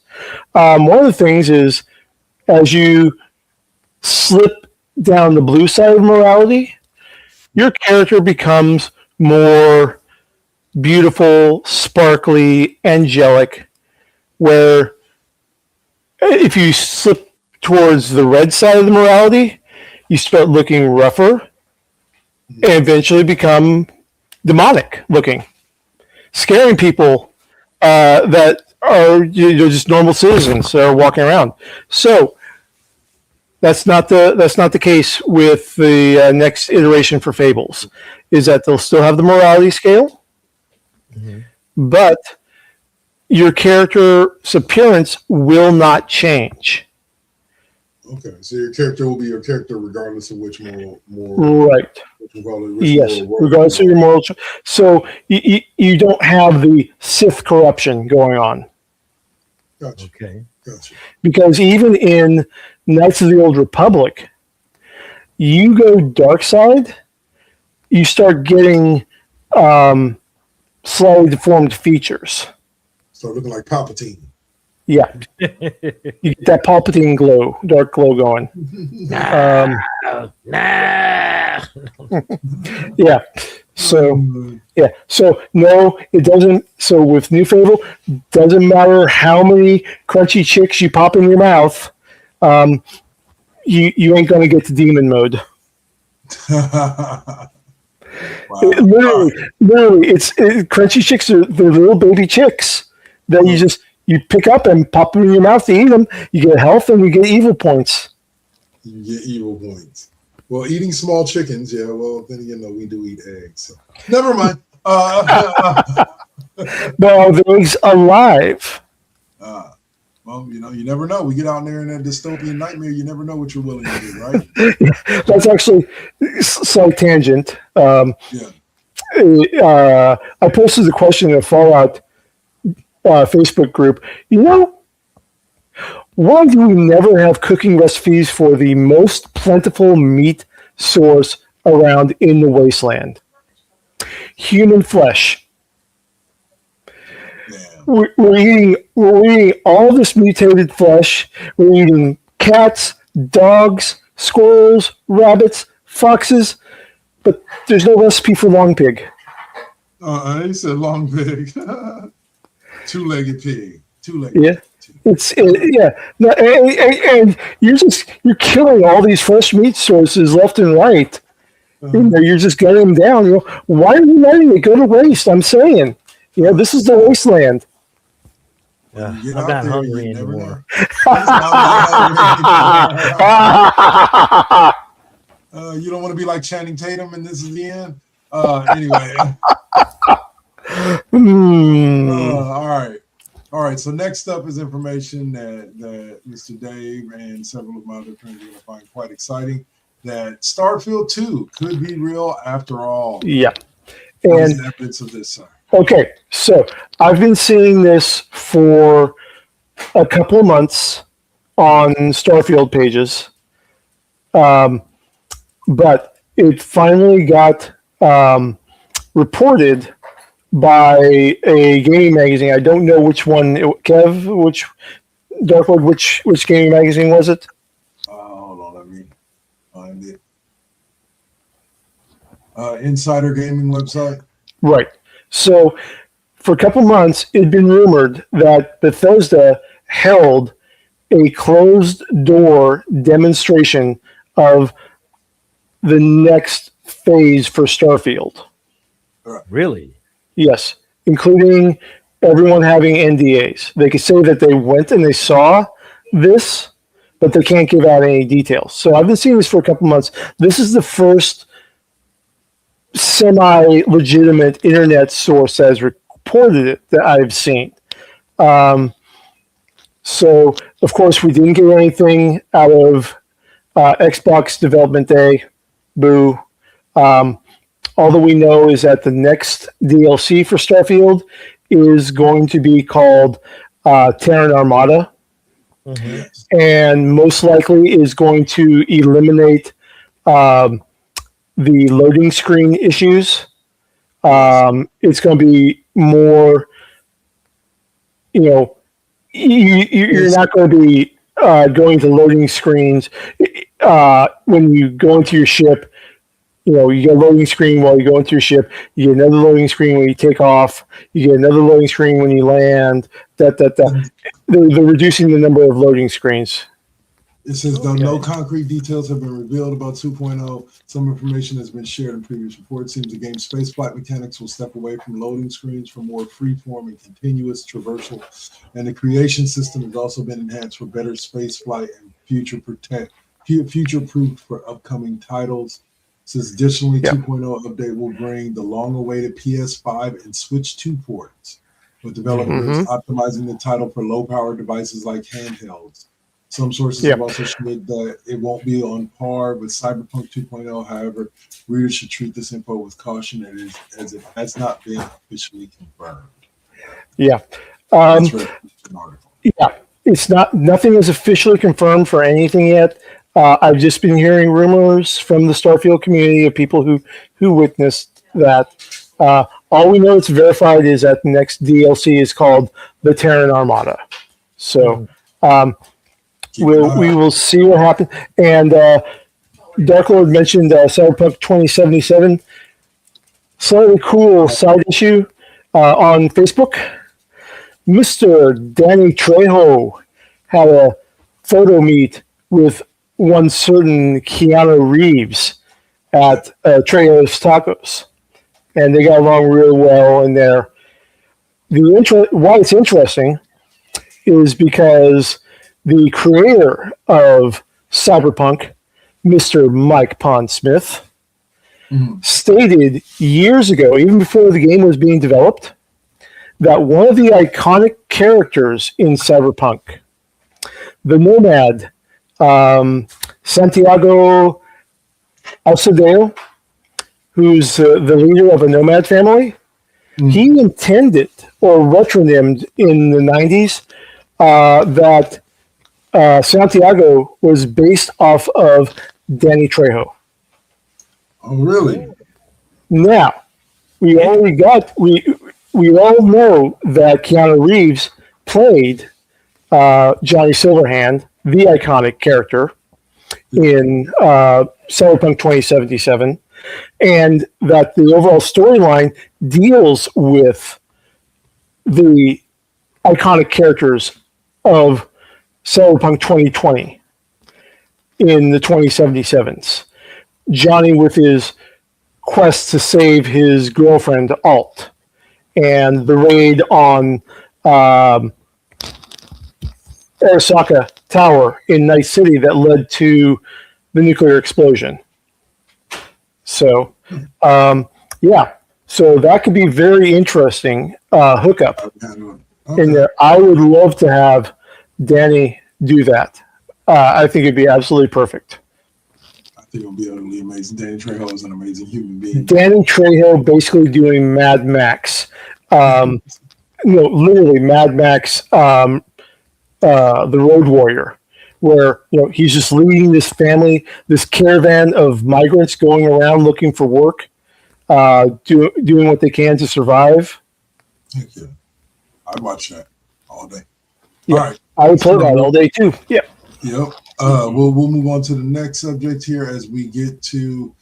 one of the things is as you slip down the blue side of morality, your character becomes more beautiful, sparkly, angelic, where if you slip towards the red side of the morality, you start looking rougher and eventually become demonic looking, scaring people that are just normal citizens that are walking around. So that's not the case with the next iteration for Fables. Is that they'll still have the morality scale, but your character's appearance will not change. Okay, so your character will be your character regardless of which moral right. Yes, regardless of your moral. So you don't have the Sith corruption going on. Gotcha. Okay. Gotcha. Because even in Knights of the Old Republic, you go dark side, you start getting slightly deformed features. Start looking like Palpatine. Yeah. You get that Palpatine glow, dark glow going. Yeah. So no, it doesn't. So with New Fable, doesn't matter how many crunchy chicks you pop in your mouth, you ain't gonna get to demon mode. Wow. Literally, it's crunchy chicks are they're little baby chicks that you pick up and pop them in your mouth to eat them. You get health and you get evil points. You get evil points. Well, eating small chickens, yeah. Well, then again, no, we do eat eggs. So. Never mind. No, the eggs alive. Well, you never know. We get out there in that dystopian nightmare. You never know what you're willing to do, right? That's actually a slight tangent. Yeah. I posted the question in Fallout. Facebook group, why do we never have cooking recipes for the most plentiful meat source around in the wasteland? Human flesh. We're eating all this mutated flesh. We're eating cats, dogs, squirrels, rabbits, foxes, but there's no recipe for long pig. He said long pig. Two-legged pig. Two-legged. Yeah. No, and you're killing all these fresh meat sources left and right. You're just getting them down. Why are you letting it go to waste? I'm saying, this is the wasteland. I'm not hungry anymore. You don't want to be like Channing Tatum, and this is the end. Anyway. All right. So next up is information that Mr. Dave and several of my other friends are going to find quite exciting. That Starfield 2 could be real after all. Yeah. What is the evidence of this, sir? Okay, so I've been seeing this for a couple of months on Starfield pages, but it finally got reported by a gaming magazine. I don't know which one. Kev, which Darkwood, which gaming magazine was it? Hold on, let me find it. Insider Gaming website. Right. So for a couple months, it had been rumored that Bethesda held a closed-door demonstration of the next phase for Starfield. Really? Yes, including everyone having NDAs. They could say that they went and they saw this, but they can't give out any details. So I've been seeing this for a couple months. This is the first semi-legitimate internet source that has reported it that I've seen. So, of course, we didn't get anything out of Xbox Development Day. Boo. All that we know is that the next DLC for Starfield is going to be called Terran Armada. Mm-hmm. And most likely is going to eliminate the loading screen issues. It's going to be more, you're not going to be going to loading screens when you go into your ship. You get a loading screen while you go into your ship. You get another loading screen when you take off. You get another loading screen when you land. They're reducing the number of loading screens. It says, though no concrete details have been revealed about 2.0, some information has been shared in previous reports. Seems the game's spaceflight mechanics will step away from loading screens for more freeform and continuous traversal. And the creation system has also been enhanced for better spaceflight and future-proof for upcoming titles. Says additionally, 2.0 update will bring the long-awaited PS5 and Switch 2 ports, with developers optimizing the title for low-power devices like handhelds. Some sources have also shared that it won't be on par with Cyberpunk 2.0. However, readers should treat this info with caution as it has not been officially confirmed. Yeah. It's nothing is officially confirmed for anything yet. I've just been hearing rumors from the Starfield community of people who witnessed that. All we know that's verified is that the next DLC is called the Terran Armada. So we will see what happens. And Dark Lord mentioned Cyberpunk 2077. Slightly cool side issue on Facebook. Mr. Danny Trejo had a photo meet with one certain Keanu Reeves at Trejo's Tacos, and they got along really well in there. Why it's interesting is because the creator of Cyberpunk, Mr. Mike Pondsmith, stated years ago, even before the game was being developed, that one of the iconic characters in Cyberpunk, the Nomad, Santiago Alcedeo, who's the leader of a nomad family, He intended or retronymed in the 90s that Santiago was based off of Danny Trejo. Oh, really? Now, we all know that Keanu Reeves played Johnny Silverhand, the iconic character, in Cyberpunk 2077, and that the overall storyline deals with the iconic characters of Cyberpunk 2020 in the 2077s. Johnny with his quest to save his girlfriend, Alt, and the raid on Arasaka Tower in Night City that led to the nuclear explosion. So, yeah. So that could be very interesting hookup in there. I would love to have Danny do that. I think it'd be absolutely perfect. I think it'll be utterly amazing. Danny Trejo is an amazing human being. Danny Trejo basically doing Mad Max. Literally Mad Max, the Road Warrior, where he's just leading this family, this caravan of migrants going around looking for work, doing what they can to survive. Thank you. I'd watch that all day. Yeah, all right. I would play that all day too. Yeah. Yep. We'll move on to the next subject here as we get to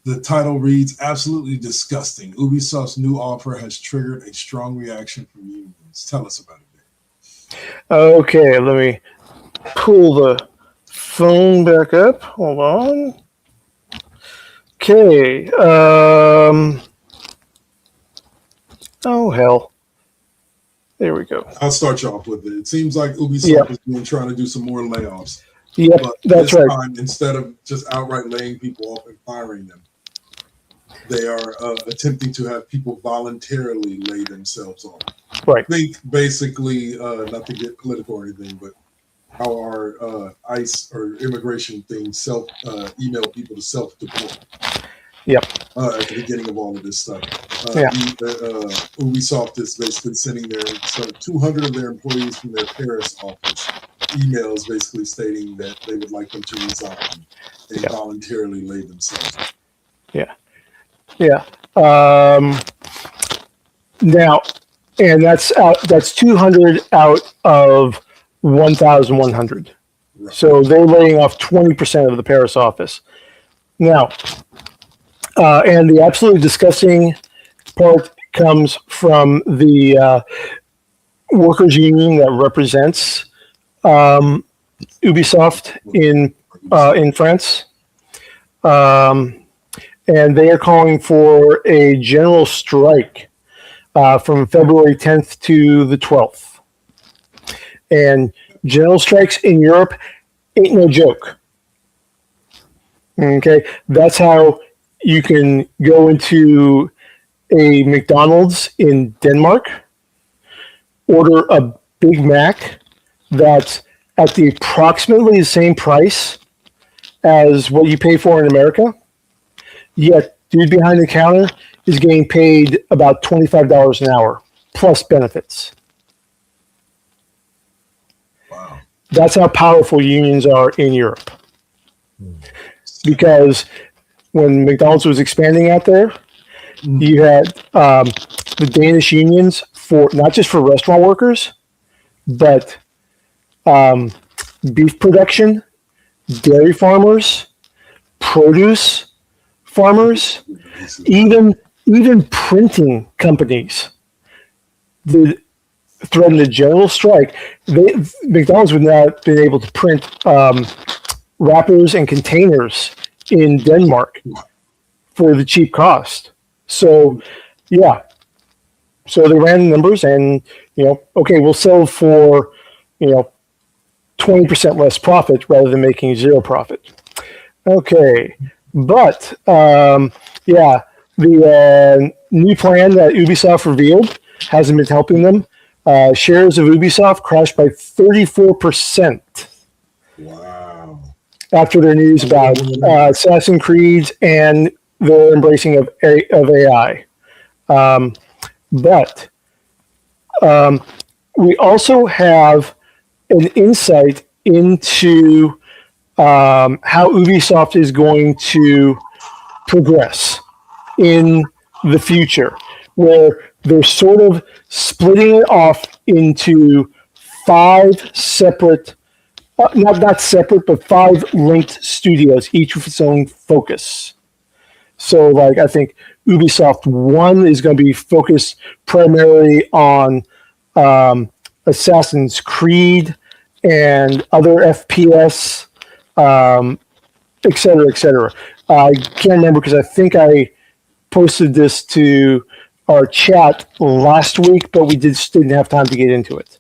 the title reads absolutely disgusting. Ubisoft's new offer has triggered a strong reaction from unions. Tell us about it. Okay, let me pull the phone back up. Hold on. Okay. Oh, hell. There we go. I'll start you off with it. It seems like Ubisoft is trying to do some more layoffs. Yep, but that's this right. time, instead of just outright laying people off and firing them, they are attempting to have people voluntarily lay themselves off. Right. I think basically, not to get political or anything, but how our ICE or immigration things email people to self-deport. Yep. At the beginning of all of this stuff. Ubisoft is basically sending 200 of their employees from their Paris office emails basically stating that they would like them to resign and voluntarily lay themselves off. Yeah. Yeah. Now, and that's 200 out of 1,100. Right. So they're laying off 20% of the Paris office. Now, and the absolutely disgusting part comes from the workers' union that represents Ubisoft in France. And they are calling for a general strike from February 10th to the 12th. And general strikes in Europe ain't no joke. Okay, that's how you can go into a McDonald's in Denmark, order a Big Mac that's at the approximately the same price as what you pay for in America, yet dude behind the counter is getting paid about $25 an hour plus benefits. Wow. That's how powerful unions are in Europe. Because when McDonald's was expanding out there, you had the Danish unions for not just for restaurant workers, but beef production, dairy farmers, produce farmers, even printing companies threatened a general strike. McDonald's would not have been able to print wrappers and containers in Denmark for the cheap cost. So, yeah. So they ran the numbers and, okay, we'll sell for, 20% less profit rather than making zero profit. Okay. But, the new plan that Ubisoft revealed hasn't been helping them. Shares of Ubisoft crashed by 34%. Wow. After their news about Assassin's Creed and their embracing of AI. But we also have an insight into how Ubisoft is going to progress in the future, where they're sort of splitting it off into 5 separate, not separate, but 5 linked studios, each with its own focus. So, like, I think Ubisoft One is going to be focused primarily on Assassin's Creed and other FPS, et cetera, et cetera. I can't remember because I think I posted this to our chat last week, but we just didn't have time to get into it.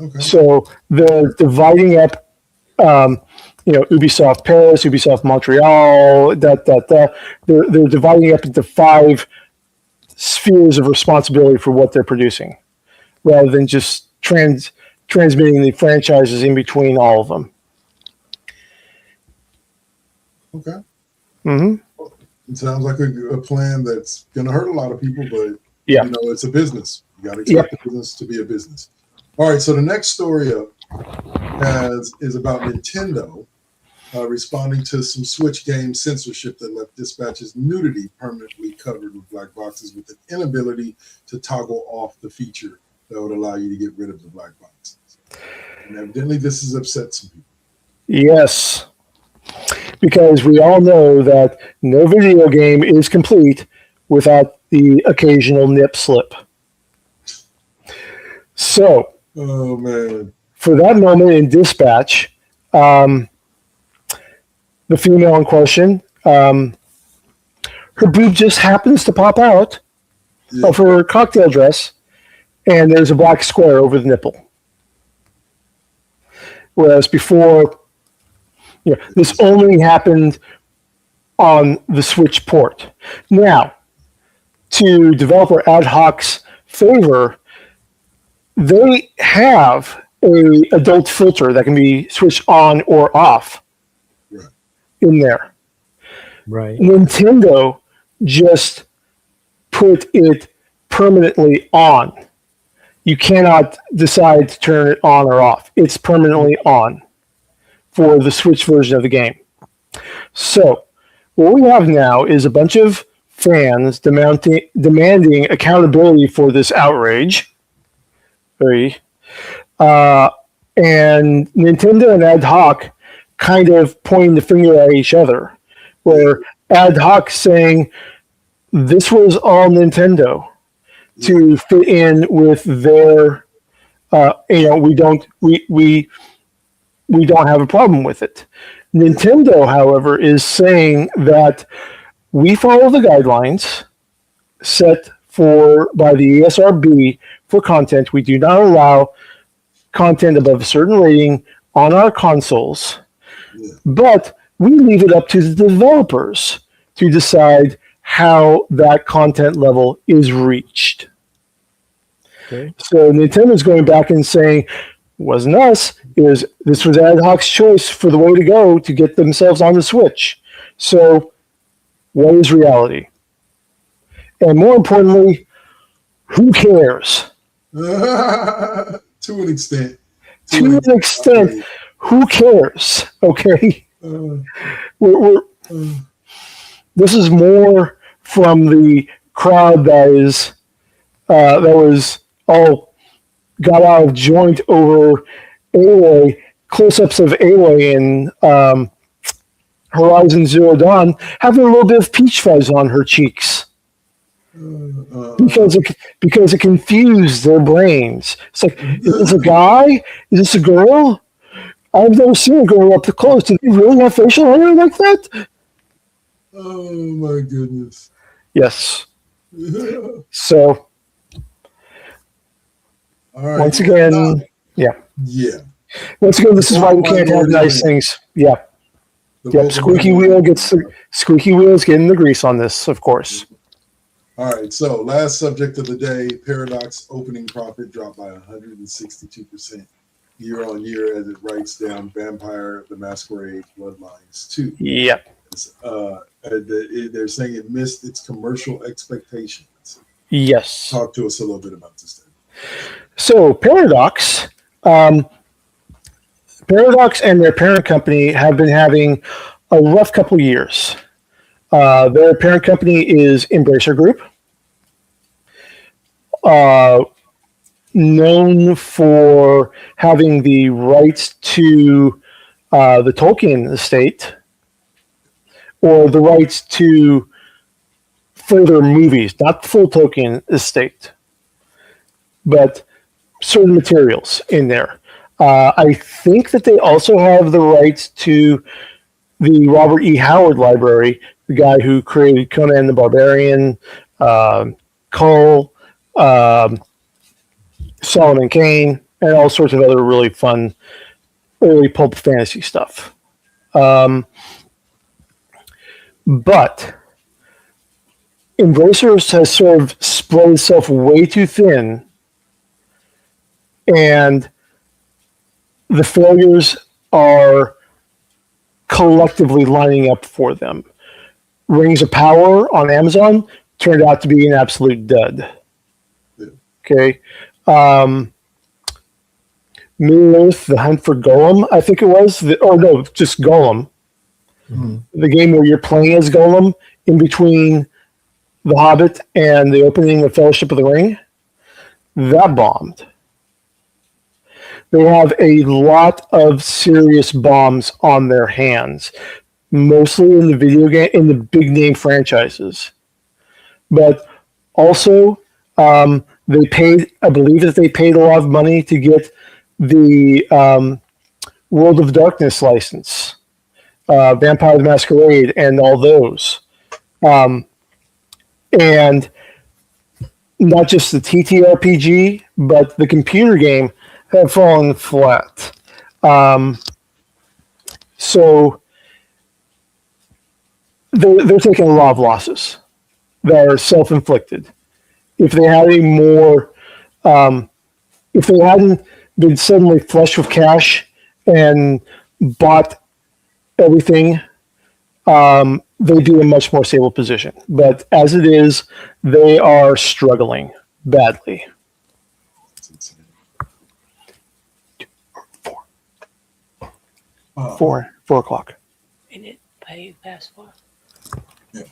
Okay. So they're dividing up, Ubisoft Paris, Ubisoft Montreal, They're dividing up into 5 spheres of responsibility for what they're producing, rather than just transmitting the franchises in between all of them. Okay. Mm-hmm. It sounds like a plan that's going to hurt a lot of people, but Yeah. it's a business. You got to expect the business to be a business. All right. So the next story up is about Nintendo responding to some Switch game censorship that left Dispatch's nudity permanently covered with black boxes, with an inability to toggle off the feature that would allow you to get rid of the black boxes. And evidently, this has upset some people. Yes. Because we all know that no video game is complete without the occasional nip slip. So, oh man, for that moment in Dispatch, the female in question, her boob just happens to pop out of her cocktail dress, and there's a black square over the nipple. Whereas before, this only happened on the Switch port. Now, to developer Ad Hoc's favor, they have a adult filter that can be switched on or off in there. Right. Nintendo just put it permanently on. You cannot decide to turn it on or off. It's permanently on for the Switch version of the game. So, what we have now is a bunch of fans demanding accountability for this outrage. And Nintendo and Ad Hoc kind of pointing the finger at each other, where Ad Hoc saying this was all Nintendo to fit in with their, we don't have a problem with it. Nintendo, however, is saying that we follow the guidelines set by the ESRB for content. We do not allow content above a certain rating on our consoles, but we leave it up to the developers to decide how that content level is reached. Okay. So Nintendo's going back and saying, wasn't us, this was Ad Hoc's choice for the way to go to get themselves on the Switch. So what is reality? And more importantly, who cares? To an extent. To an extent, who cares? Okay? This is more from the crowd that was all got out of joint over Aloy, close-ups of Aloy in Horizon Zero Dawn, having a little bit of peach fuzz on her cheeks. Because it confused their brains. It's like, is this a guy? Is this a girl? I've never seen a girl up close. Do they really have facial hair like that? Oh my goodness. Yes. So, all right. Once again, yeah. Once again, this is why we can't have nice things. Yeah. Yep. Squeaky wheels getting the grease on this, of course. All right. So, last subject of the day: Paradox opening profit dropped by 162% year on year as it writes down Vampire the Masquerade Bloodlines 2. Yep. They're saying it missed its commercial expectations. Yes. Talk to us a little bit about this thing. So Paradox and their parent company have been having a rough couple of years. Their parent company is Embracer Group, known for having the rights to the Tolkien estate, or the rights to further movies, not the full Tolkien estate, but certain materials in there. I think that they also have the rights to the Robert E. Howard Library, the guy who created Conan the Barbarian, Cull, Solomon Kane, and all sorts of other really fun early pulp fantasy stuff. But Embracers has sort of spread itself way too thin, and the failures are collectively lining up for them. Rings of Power on Amazon turned out to be an absolute dud. Okay. Middle Earth, The Hunt for Golem, I think it was. Just Golem. Mm-hmm. The game where you're playing as Golem in between The Hobbit and the opening of Fellowship of the Ring. That bombed. They have a lot of serious bombs on their hands, mostly in the video game, in the big name franchises. But also, they paid, I believe that they paid a lot of money to get the World of Darkness license, Vampire the Masquerade, and all those. And not just the TTRPG, but the computer game have fallen flat. So they're taking a lot of losses that are self-inflicted. If they had a more, if they hadn't been suddenly flush with cash and bought everything, they'd be in a much more stable position. But as it is, they are struggling badly. 4 o'clock. And it pay past 4. Yeah.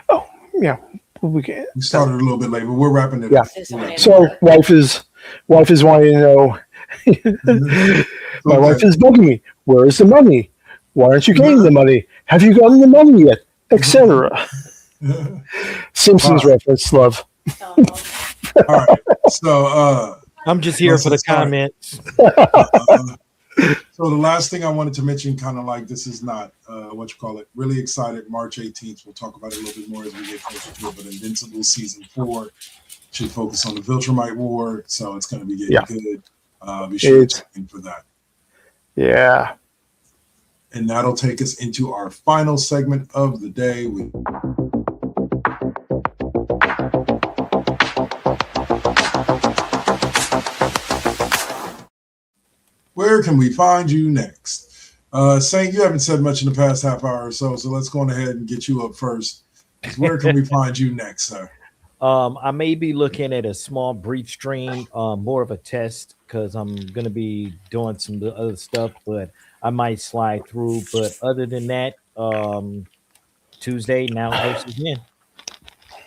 Oh, yeah. We started a little bit late, but we're wrapping it up. Yeah. So wife is wanting to know. My wife is bugging me. Where is the money? Why aren't you getting the money? Have you gotten the money yet? Etc. Simpsons reference, love. All right. So I'm just here for the comments. So the last thing I wanted to mention, kind of like this is not really excited. March 18th, we'll talk about it a little bit more as we get closer to it. But Invincible Season 4 should focus on the Viltrumite War, so it's going to be getting good. Be sure to check in for that. Yeah. And that'll take us into our final segment of the day. Where can we find you next? Saint, you haven't said much in the past half hour or so let's go on ahead and get you up first. Where can we find you next, sir? I may be looking at a small brief stream, more of a test, because I'm going to be doing some other stuff, but I might slide through. But other than that, Tuesday, now host again.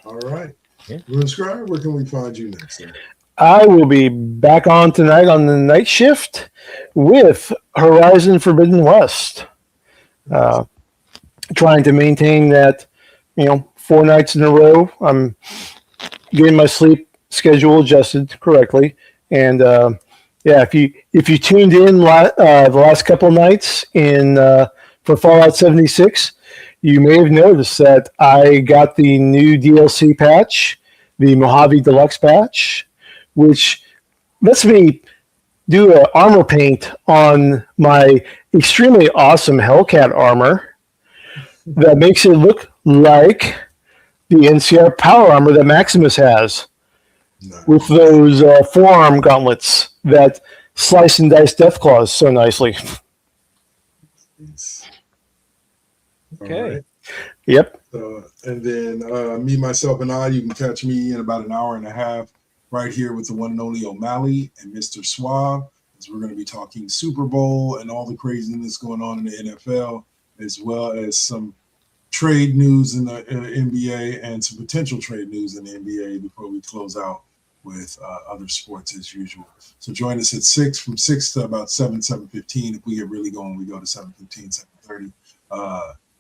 All right. Yeah. Scribe, where can we find you next, sir? I will be back on tonight on the night shift with Horizon Forbidden West. Trying to maintain that, 4 nights in a row. I'm getting my sleep schedule adjusted correctly. And if you tuned in the last couple of nights for Fallout 76, you may have noticed that I got the new DLC patch, the Mojave Deluxe patch, which lets me do an armor paint on my extremely awesome Hellcat armor that makes it look like the NCR power armor that Maximus has. Nice. With those forearm gauntlets that slice and dice Deathclaws so nicely. Okay. Right. Yep. And then me, myself, and I, you can catch me in about an hour and a half right here with the one and only O'Malley and Mr. Suave, as we're going to be talking Super Bowl and all the craziness going on in the NFL, as well as some trade news in the NBA and some potential trade news in the NBA before we close out with other sports as usual. So join us at 6, from 6 to about 7:15. If we get really going, we go to 7:15, 7:30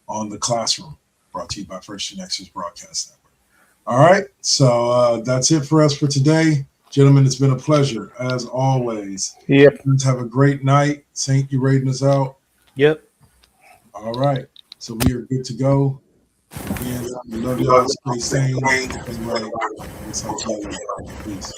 on The Classroom, brought to you by First GenXers Broadcast Network. All right, so that's it for us for today. Gentlemen, it's been a pleasure, as always. Yep. Let's have a great night. Saint, you raiding us out? Yep. All right, so we are good to go. Again, we love y'all. Stay sane. Stay right. Let's talk to you later. Peace.